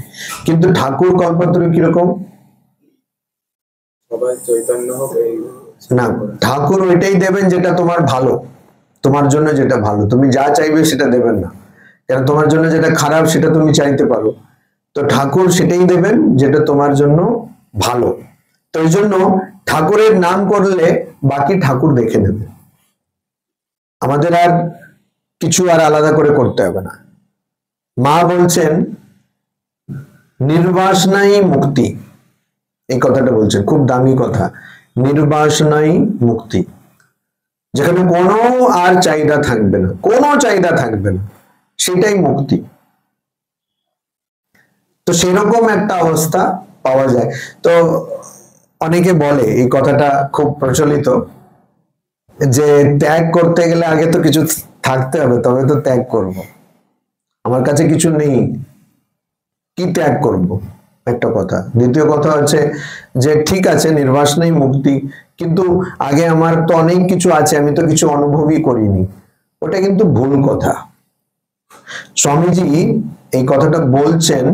কিন্তু ঠাকুর কল্পতরু কিরকম? সবাই চৈতন্য হবে না, ঠাকুর ওইটাই দেবেন যেটা তোমার ভালো, তোমার জন্য যেটা ভালো। তুমি যা চাইবে সেটা দেবেন না, কারণ তোমার জন্য যেটা খারাপ সেটা তুমি চাইতে পারো। তো ঠাকুর সেটাই দেবেন যেটা তোমার জন্য ভালো। তো এই জন্য ঠাকুরের নাম করলে বাকি ঠাকুর দেখে নেবে, আমাদের আর কিছু আর আলাদা করে করতে হবে না। মা বলছেন নির্বাসনাই মুক্তি, এই কথাটা বলছেন, খুব দামি কথা, নির্বাসনাই মুক্তি। যেখানে কোনো আর চাহিদা থাকবে না, কোনো চাহিদা থাকবে না, সেটাই মুক্তি। তো সেরকম একটা অবস্থা পাওয়া যায়। তো অনেকে বলে, এই কথাটা খুব প্রচলিত, যে ত্যাগ করতে গেলে আগে তো কিছু থাকতে হবে, তবে তো ত্যাগ করব। আমার কাছে কিছু নেই, কি ত্যাগ করব? একটা কথা। দ্বিতীয় কথা হচ্ছে যে ঠিক আছে নির্বাসনেই মুক্তি, কিন্তু আগে আমার তো অনেক কিছু আছে, আমি তো কিছু অনুভবই করিনি। ওটা কিন্তু ভুল কথা। স্বামীজি এই কথাটা বলছেন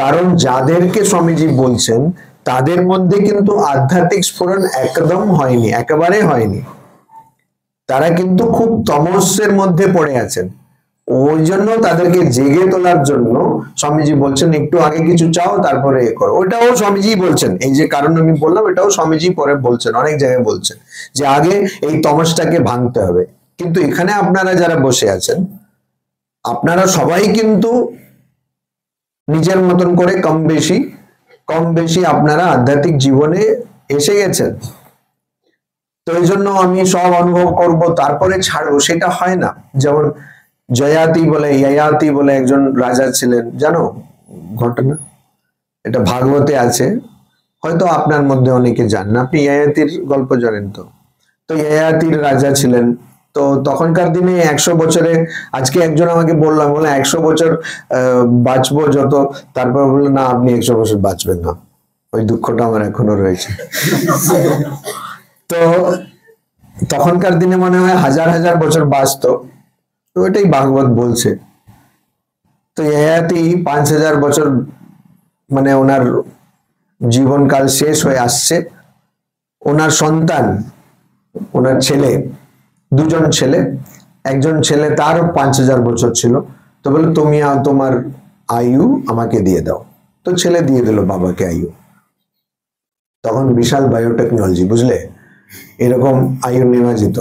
কারণ যাদেরকে স্বামীজি বলছেন তাদের মধ্যে কিন্তু আধ্যাত্মিক স্ফুরণ একদম হয়নি, একেবারে হয়নি। তারা কিন্তু খুব তমস্যের মধ্যে পড়ে আছেন। ওই জন্য তাদেরকে জেগে তোলার জন্য স্বামীজি বলছেন একটু আগে কিছু চাও তারপরে এ করো। ওটাও স্বামীজি বলছেন, এই যে কারণ আমি বললাম এটাও স্বামীজি পরে বলছেন, অনেক জায়গায় বলছেন যে আগে এই তমসটাকে ভাঙতে হবে। কিন্তু এখানে আপনারা যারা বসে আছেন আপনারা সবাই কিন্তু নিজের মতন করে কম বেশি আপনারা আধ্যাত্মিক জীবনে এসে গেছেন। তো এই জন্য আমি সব অনুভব করব তারপরে ছাড়বো, সেটা হয় না। যেমন ইয়াতি বলে একজন রাজা ছিলেন, জানো ঘটনা? এটা ভাগবতে আছে, হয়তো আপনার মধ্যে অনেকে জানেন। আপনি ইয়াতির গল্প জানেন তো? তো ইয়াতির রাজা ছিলেন। তো তখনকার দিনে 100 বছরে, আজকে একজন আমাকে বললাম, বলে 100 বছর বাঁচবো যত, তারপর বললো না আপনি 100 বছর বাঁচবেন না। ওই দুঃখটা আমার এখনো রয়েছে। তো তখনকার দিনে মনে হয় হাজার হাজার বছর বাঁচতো, তো ওইটাই ভাগবত বলছে। তো ইয়াতি 5000 বছর মানে ওনার জীবনকাল শেষ হয়ে আসছে। ওনার সন্তান, ওনার ছেলে, দুজন ছেলে, একজন ছেলে তার 5000 বছর ছিল। তো বলে তুমি তোমার আয়ু আমাকে দিয়ে দাও। তো ছেলে দিয়ে দিল বাবাকে আয়ু। তখন বিশাল বায়োটেকনোলজি, বুঝলে, এরকম আয়ু নেওয়া যেত,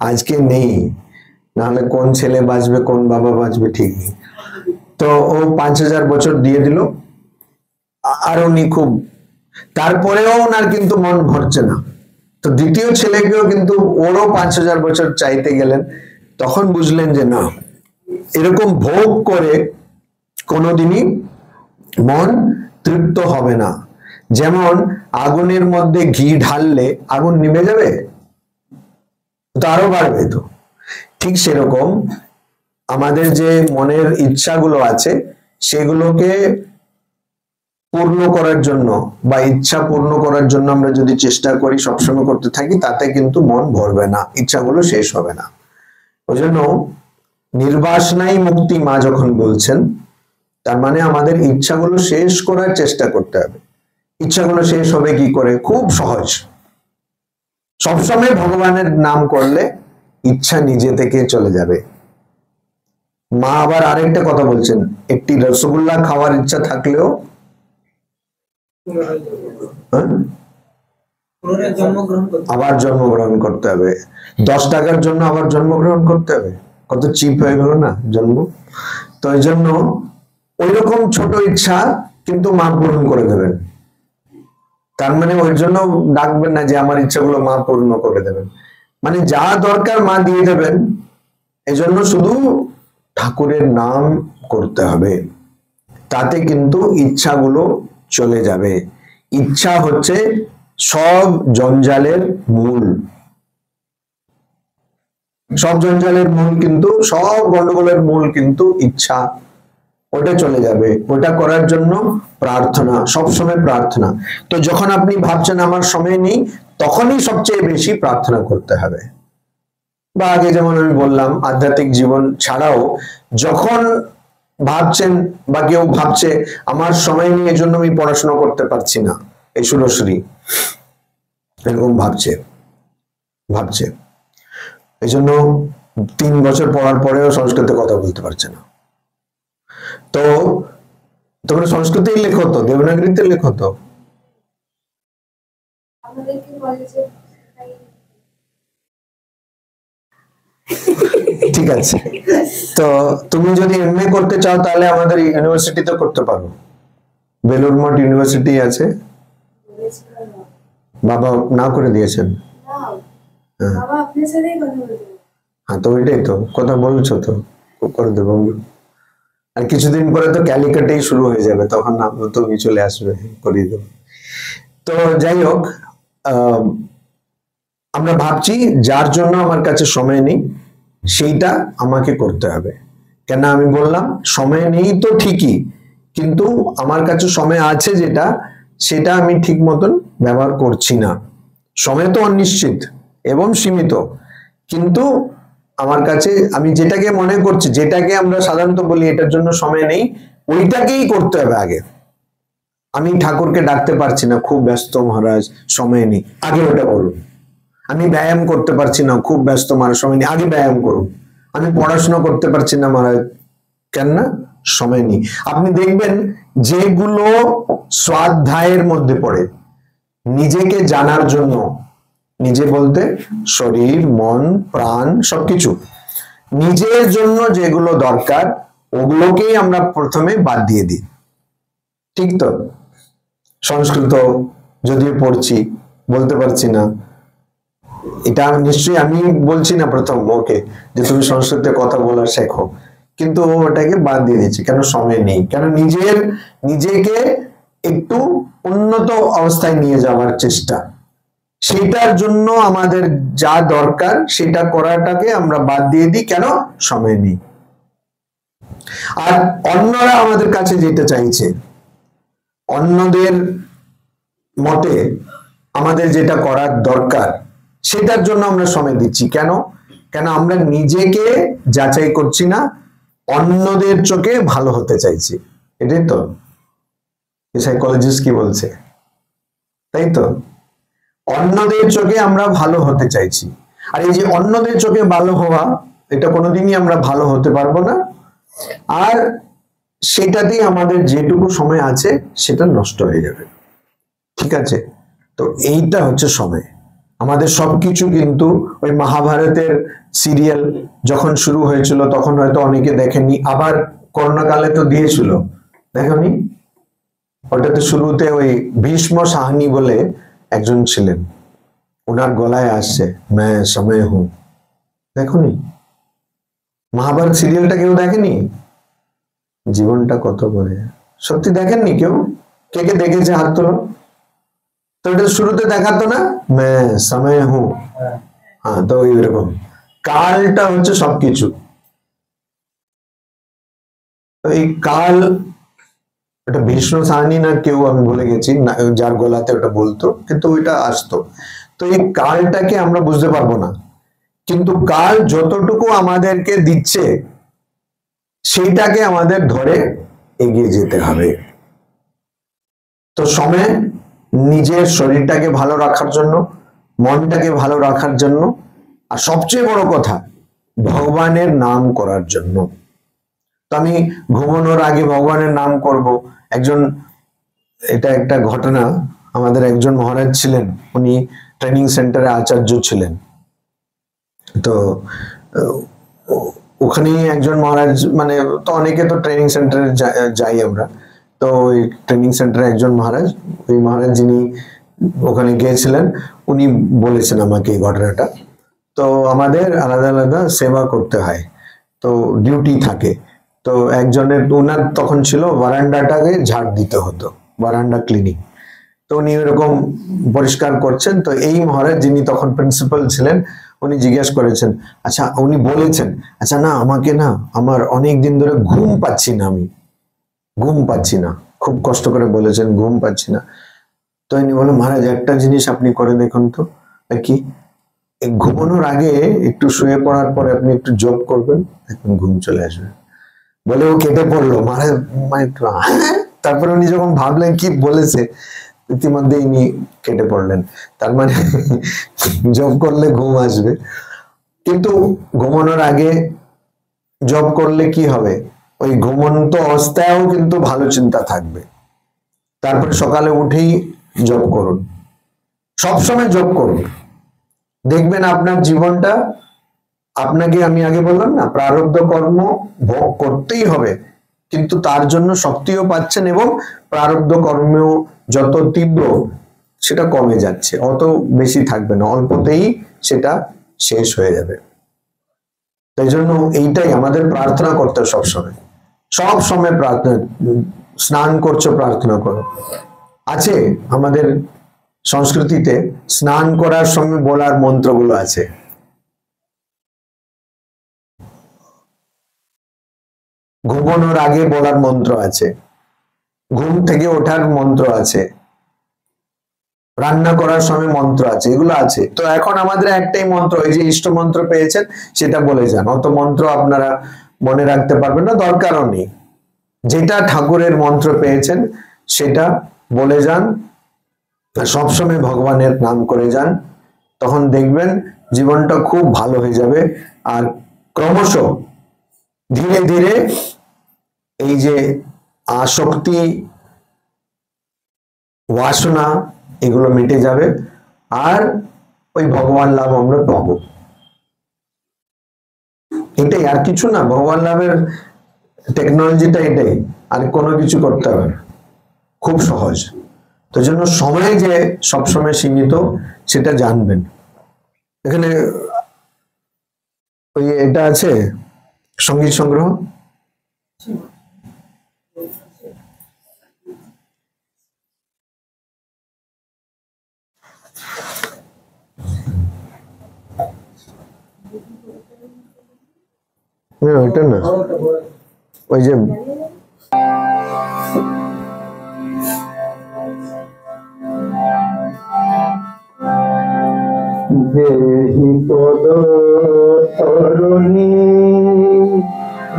আজকে নেই। নাহলে কোন ছেলে বাঁচবে কোন বাবা বাঁচবে ঠিক নেই। তো ও 5000 বছর দিয়ে দিল। আর উনি খুব, তারপরেও ওনার কিন্তু মন ভরছে না। তো দ্বিতীয় ছেলেকেও কিন্তু ওরও 5000 বছর চাইতে গেলেন। তখন বুঝলেন যে না, এরকম ভোগ করে কোনোদিনই মন তৃপ্ত হবে না। যেমন আগুনের মধ্যে ঘি ঢাললে আগুন নিভে যাবে, তো আরো বাড়বে। তো ঠিক সেরকম আমাদের যে মনের ইচ্ছাগুলো আছে সেগুলোকে পূর্ণ করার জন্য বা ইচ্ছা পূর্ণ করার জন্য আমরা যদি চেষ্টা করি, সবসময় করতে থাকি, তাতে কিন্তু মন ভরবে না, ইচ্ছাগুলো শেষ হবে না। ওই জন্য নির্বাসনাই মুক্তি মা যখন বলছেন, তার মানে আমাদের ইচ্ছাগুলো শেষ করার চেষ্টা করতে হবে। ইচ্ছাগুলো শেষ হবে কি করে? খুব সহজ। সবসময় ভগবানের নাম করলে ইচ্ছা নিজে থেকে চলে যাবে। মা আবার আরেকটা কথা বলছেন, একটি রসগোল্লা খাওয়ার ইচ্ছা থাকলেও আবার জন্মগ্রহণ করতে হবে। 10 টাকার জন্য আবার জন্মগ্রহণ করতে হবে, কত চিপ হয়ে গেল না জন্ম। তো এই জন্য ওই রকম ছোট ইচ্ছা কিন্তু মা পূরণ করে দেবেন। তার মানে ওই জন্য ডাকবেন না যে আমার ইচ্ছাগুলো মা পূর্ণ করে দেবেন, মানে যা দরকার মা দিয়ে দেবেন। এজন্য শুধু ঠাকুরের নাম করতে হবে, তাতে কিন্তু ইচ্ছাগুলো চলে যাবে। ইচ্ছা হচ্ছে সব জঞ্জালের মূল, সব জঞ্জালের মূল কিন্তু, সব গন্ডগোলের মূল কিন্তু ইচ্ছা। ওটা চলে যাবে। ওটা করার জন্য প্রার্থনা, সবসময় প্রার্থনা। তো যখন আপনি ভাবছেন আমার সময় নেই, তখনই সবচেয়ে বেশি প্রার্থনা করতে হবে। বা আগে যেমন আমি বললাম, আধ্যাত্মিক জীবন ছাড়াও যখন ভাবছেন বা কেউ ভাবছে আমার সময় নেই এজন্য আমি পড়াশোনা করতে পারছি না, এই সুরশ্রী এরকম ভাবছে এই জন্য 3 বছর পড়ার পরেও সংস্কৃতে কথা বলতে পারছে না। তো তোমরা সংস্কৃতেই লেখো তো, দেবনাগরীতে লেখো তো? ঠিক আছে। তো তুমি যদি এমএ করতে চাও তাহলে আমাদের ইউনিভার্সিটিতে করতে পারো। বেলুড় মঠ ইউনিভার্সিটি আছে, বাবা না করে দিয়েছেন। বাবা আপনার সাথেই কথা বলতে। হ্যাঁ, তো ওইটাই তো কথা বলছো, তো করে দেবো। আর কিছুদিন পরে তো ক্যালিকাটেই শুরু হয়ে যাবে, তখন তুমি চলে আসবে, করিয়ে দেবো। তো যাই হোক, আমরা ভাবছি যার জন্য আমার কাছে সময় নেই সেইটা আমাকে করতে হবে। কেন আমি বললাম সময় নেই তো ঠিকই, কিন্তু আমার কাছে সময় আছে যেটা, সেটা আমি ঠিক মতন ব্যবহার করছি না। সময় তো অনিশ্চিত এবং সীমিত, কিন্তু আমার কাছে আমি যেটাকে মনে করছি, যেটাকে আমরা সাধারণত বলি এটার জন্য সময় নেই, ওইটাকেই করতে হবে আগে। আমি ঠাকুরকে ডাকতে পারছি না, খুব ব্যস্ত মহারাজ, সময় নেই, আগে ওটা করুন। আমি ব্যায়াম করতে পারছি না, খুব ব্যস্ত মহারাজ, সময় নেই, আগে ব্যায়াম করুন। আমি পড়াশোনা করতে পারছি না মহারাজ, কেন না, সময় নেই। আপনি দেখবেন যেগুলো স্বাধ্যায়ের মধ্যে পড়ে, নিজেকে জানার জন্য, নিজে বলতে শরীর, মন, প্রাণ, সবকিছু নিজের জন্য যেগুলো দরকার ওগুলোকেই আমরা প্রথমে বাদ দিয়ে দিই। ঠিক তো? সংস্কৃত যদিও পড়ছি, বলতে পারছি না, এটা নিশ্চয়ই আমি বলছি না প্রথম ওকে যে তুমি সংস্কৃতে কথা বলা শেখো, কিন্তু ওটাকে বাদ দিয়ে দিচ্ছি। কেন? সময় নেই। কেন? নিজেকে একটু উন্নত অবস্থায় নিয়ে যাওয়ার চেষ্টা, সেটার জন্য আমাদের যা দরকার সেটা করাটাকে আমরা বাদ দিয়ে দিই। কেন? সময় নেই। আর অন্যরা আমাদের কাছে যেটা চাইছে, অন্যদের মতে আমাদের যেটা করার দরকার সেটার জন্য আমরা সময় দিচ্ছি। কেন? আমরা নিজেকে যাচাই করছি না, অন্যদের চোখে ভালো হতে চাইছি। এটাই তো সাইকোলজিস্ট কি বলছে, তাই তো? অন্যদের চোখে আমরা ভালো হতে চাইছি, আর এই যে অন্যদের চোখে ভালো হওয়া, এটা কোনোদিনই আমরা ভালো হতে পারবো না। আর সেটাতেই আমাদের যেটুকু সময় আছে সেটা নষ্ট হয়ে যাবে। ঠিক আছে? তো এইটা হচ্ছে সময়। আমাদের সবকিছু কিন্তু ওই মহাভারতের সিরিয়াল যখন শুরু হয়েছিল তখন হয়তো অনেকে দেখেননি, আবার করোনা কালে তো দিয়েছিল, দেখনি? ওটাতে শুরুতে ওই ভীষ্ম সাহানি বলে একজন ছিলেন, ওনার গলায় আসছে मैं समय हूं, দেখনি? মহাভারত সিরিয়ালটা কেউ দেখেনি? জীবনটা কত বড়, সত্যি দেখেননি কেউ? কে কে দেখেছে হাত তোলো। তো এটা শুরুতে দেখাতো না मैं समय हूं, হ্যাঁ, তো এরকম কালটা হচ্ছে সবকিছু। এই কাল, এটা ভীষ্ম সাহানি না কেউ, আমি ভুলে গেছি যার গলাতে ওটা বলতো, কিন্তু ওইটা আসতো। তো এই কালটাকে আমরা বুঝতে পারবো না, কিন্তু কাল যতটুকু আমাদেরকে দিচ্ছে সেইটাকে আমাদের ধরে এগিয়ে যেতে হবে। তো সময় নিজের শরীরটাকে ভালো রাখার জন্য, মনটাকে ভালো রাখার জন্য, আর সবচেয়ে বড় কথা ভগবানের নাম করার জন্য। তো আমি ঘুমানোর আগে ভগবানের নাম করব। এটা একটা ঘটনা, আমাদের একজন মহারাজ ছিলেন, উনি ট্রেনিং সেন্টারে আচার্য ছিলেন। তো ওখানেই একজন মহারাজ, মানে তো অনেকে তো ট্রেনিং সেন্টারে যাই আমরা, তো ওই ট্রেনিং সেন্টারে একজন মহারাজ, ওই মহারাজ যিনি ওখানে গিয়েছিলেন উনি বলেছেন আমাকে এই ঘটনাটা। তো আমাদের আলাদা আলাদা সেবা করতে হয়, তো ডিউটি থাকে। তো একজনের, ওনার তখন ছিল বারান্দাটাকে ঝাড় দিতে হতো, বারান্দা ক্লিনিং। তো উনি এরকম পরিষ্কার করছেন। তো এই মহারাজ যিনি তখন প্রিন্সিপাল ছিলেন, উনি জিজ্ঞেস করেছেন, আচ্ছা, উনি বলেছেন, আচ্ছা না, আমাকে না, আমার অনেক দিন ধরে ঘুম পাচ্ছি না, আমি ঘুম পাচ্ছি না, খুব কষ্ট করে বলেছেন ঘুম পাচ্ছি না। তো উনি বলে, মহারাজ একটা জিনিস আপনি করে দেখুন তো। কি? ঘুমানোর আগে একটু শুয়ে পড়ার পরে আপনি একটু জপ করবেন, এখন ঘুম চলে আসবে। বলে ও কেটে পড়লো মহারাজ, তারপরে উনি যখন ভাবলেন কি বলেছে, ইতিমধ্যে ইনি কেটে পড়লেন। তার মানে জব করলে ঘুম আসবে, কিন্তু ঘুমানোর আগে জব করলে কি হবে, ওই ঘুমন্ত অবস্থায়ও কিন্তু ভালো চিন্তা থাকবে। তারপরে সকালে উঠেই জব করুন, সবসময় জব করুন, দেখবেন আপনার জীবনটা, আপনাকে আমি আগে বললাম না, প্রারব্ধ কর্ম ভোগ করতেই হবে, কিন্তু তার জন্য শক্তিও পাচ্ছেন, এবং প্রারব্ধ কর্ম যত তীব্র সেটা কমে যাচ্ছে, অত বেশি থাকবে না, অল্পতেই সেটা শেষ হয়ে যাবে। তাই জন্য এইটাই আমাদের প্রার্থনা করতে হবে সব সময় প্রার্থনা। স্নান করছো, প্রার্থনা করো। আছে আমাদের সংস্কৃতিতে স্নান করার সময় বলার মন্ত্রগুলো আছে। ঘুমানোর আগে বলার মন্ত্র আছে, ঘুম থেকে ওঠার মন্ত্র আছে, রান্না করার সময় মন্ত্র আছে, এগুলো আছে। তো এখন আমাদের একটাই মন্ত্র, এই যে ইষ্ট মন্ত্র পেয়েছেন সেটা বলে যান। অত মন্ত্র আপনারা মনে রাখতে পারবেন না, দরকারও নেই। যেটা ঠাকুরের মন্ত্র পেয়েছেন সেটা বলে যান, সবসময় ভগবানের নাম করে যান। তখন দেখবেন জীবনটা খুব ভালো হয়ে যাবে। আর ক্রমশ ধীরে ধীরে এই যে আসক্তি, বাসনা, এগুলো মিটে যাবে। আর ওই ভগবান লাভ আমরা পাবো। এটাই, আর কিছু না। ভগবান লাভের টেকনোলজিটা এটাই, আর কোনো কিছু করতে হবে না, খুব সহজ। তো জন্য সময় যে সবসময় সীমিত সেটা জানবেন। এখানে ওই এটা আছে সঙ্গীত সংগ্রহ, ওইটা না, ওই যে দেহি পদ তরুণী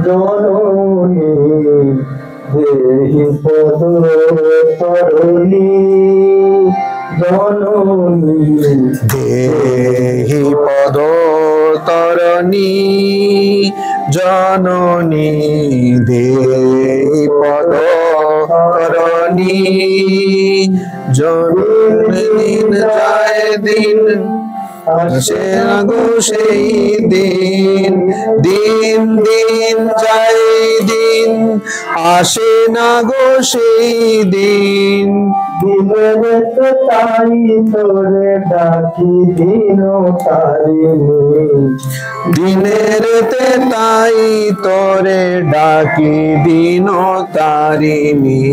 জননী, দেহি পদ তরুণী জননী, দেহি পদ তরণী জননী, দেহি পদ তরণী জননী। যায় দিন আসে না গো সেই দিন, দিন দিন যায় দিন আসে না গো সেই দিন। দিনের তাই তোরে ডাকি দিন তারিণী, দিনের তাই তোরে ডাকি দিন তারিণী,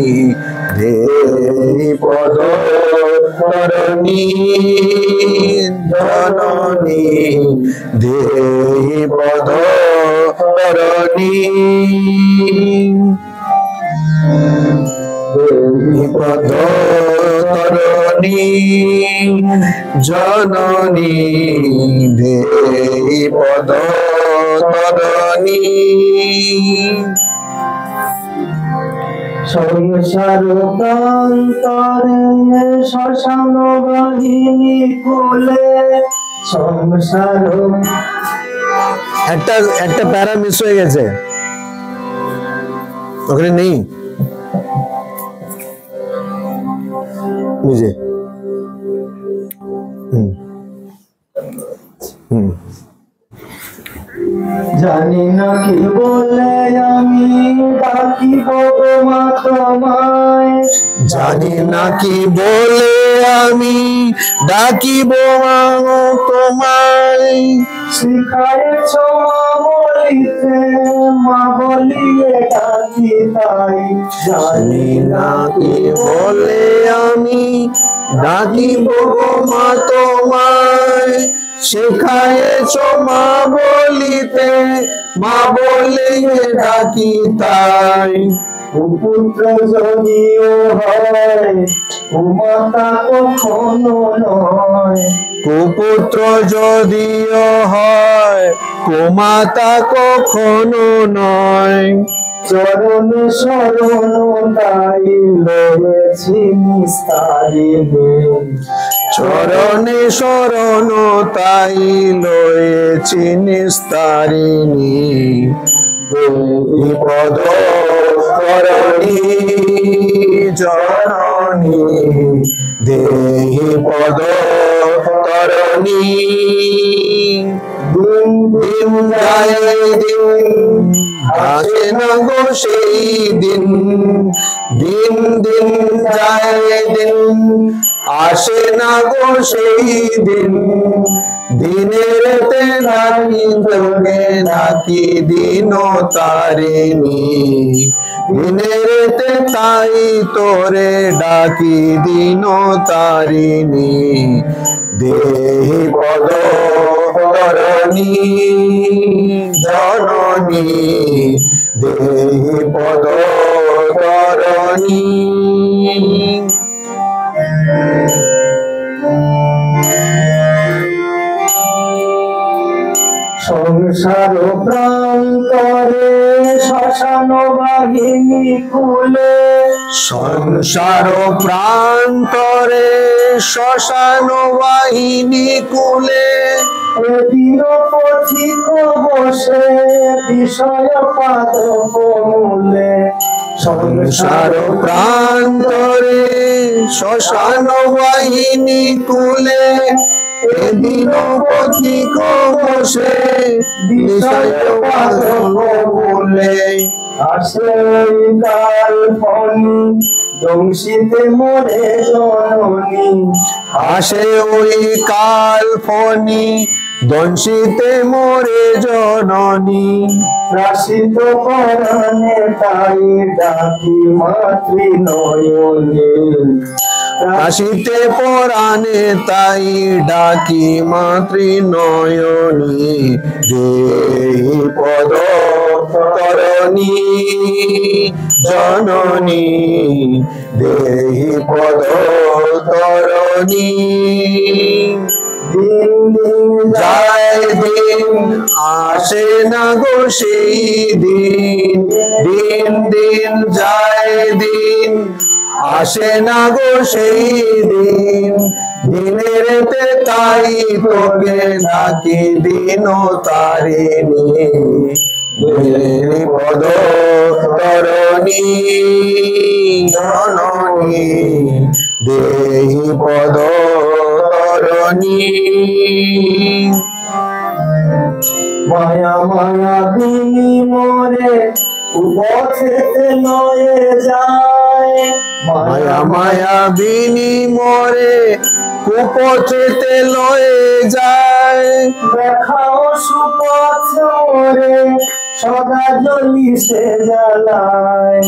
দেহি পদ তরণী জননী, দেহি পদ তরণী, দেহি পদ তরণী জননী, দেহি পদ তরণী। সংসার প্রান্তরে শ্মশান বাহিনী কোলে, সংসার একটা প্যারা মিস হয়ে গেছে, ওখানে নেই বুঝে। জানি না কি বলে আমি ডাকিব গো মা তোমায়, জানি না কি বলে আমি ডাকিব তোমায়, শিখায়েছ মা বলিতে মা বলিয়ে ডাকি তাই, জানি না কি বলে আমি ডাকিব মা তোমায়, শেখায়েছ মা বলিতে মা বলিয়ে ডাকি তাই। কুপুত্র যদিও হয় কুমাতা কখনো নয়, কুপুত্র যদিও হয় কুমাতা কখনো নয়, চরণ শরণ তাই লয়েছি নিস্তারিণী, চরণে শরণ তাই লয়েছি নিস্তারিণী, দেহি পদ তরণী জননী, দেহি পদ তরণী। দিন দিন যায় দিন আসে না গো সেই দিন, দিন দিন যায় দিন আসে না গো সেই দিন, দিনেরতে নাকি তোরে ডাকি দিন তারিণী, দিনেরতে তাই তোরে ডাকি দিন তারিণী, দেহি পদ তরণী জননী, দেহি পদ তরণী। সংসার প্রান্তরে শ্মশান বাহিনী কুলে, সংসার প্রান্তরে শ্মশান বাহিনী কুলে, এদিন পথিক বসে বিষয় পাদ মূলে। সংসার প্রান্তরে শ্মশান বাহিনী কুলে, এদিন পথিক বসে বিষয় পাদন মূলে। আসে ওই কাল ফণি দংশিতে মোরে জননী, আসে ওই কাল ফণি দংশিতে মোরে জননী, রাশিত পরাণে তাই ডাকি মাতৃ নয়নে। আসিতে পরাণে তাই ডাকি মাতৃ নয়নী, দেহি পদ তরণী জননী, দেহি পদ তরণী। দিন দিন যায় দিন আসে না গো সেই দিন, দিন দিন যায় দিন আসে না গো সেই দিন, দিনেরতে তাই তোকে ডাকি দিন তারিণী, দেহি পদ তরণী জননী, দেহি পদ তরণী। মায়া মায়া বিনি মোরে পথেতে লয়ে যায়, মায়া মায়া বিনি মোরে কুপথেতে লয়ে যায়, দেখাও সুপথ মোরে সদা জ্বলিছে জ্বালায়।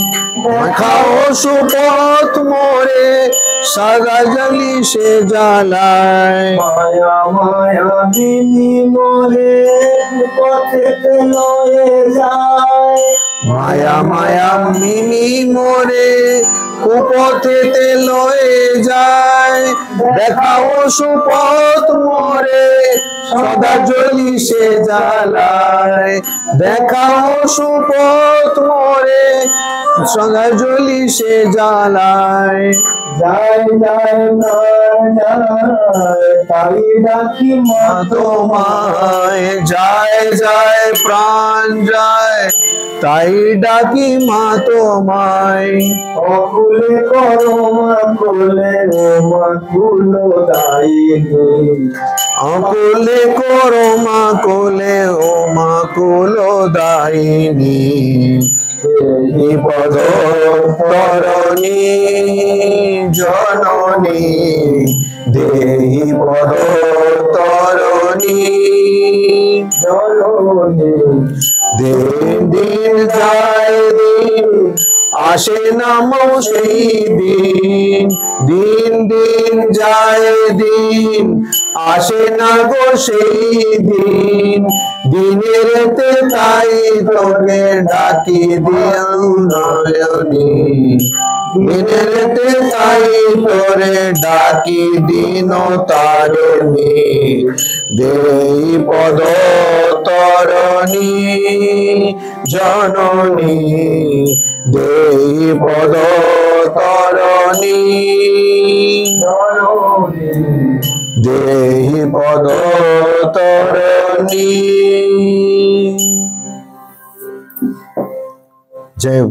দেখাও সুপথ মোরে সদা জ্বলিছে জ্বালায়। মায়া মায়া বিনি মোরে পথেতে লয়ে যায়, মায়া মায়া মিনি মোরে কুপথেতে লয়ে যায়, দেখাও সুপথ মোরে সদা জ্বলিছে জ্বালায়, দেখাও সুপথ মোরে সদা জ্বলিছে জ্বালায়। যায় যায় না যায় তাই ডাকি মা তোমায় যায় যায় প্রাণ যায় তাই ডাকি মা তোমায়। অকুলে করো মা কুলে ও মা কুলো দায়িনী, অকুলে করো মা কোলে ও মা কুলো দায়িনী, দেহি পদ তরণী জননী, দেহি পদ তরণী জননী। দিন দিন যায় দিন আসে না মৌ সেই দিন, দিন দিন যায় দিন আসে না গো সেই দিন, দিনেরতে তাই তোকে ডাকি দিও নয়নী, দিনেরতে তাই তোরে ডাকি দিন তারিণী, দেহি পদ তরণী জননী, দেহি পদ তরণী, দেহি পদ তরণী। জয়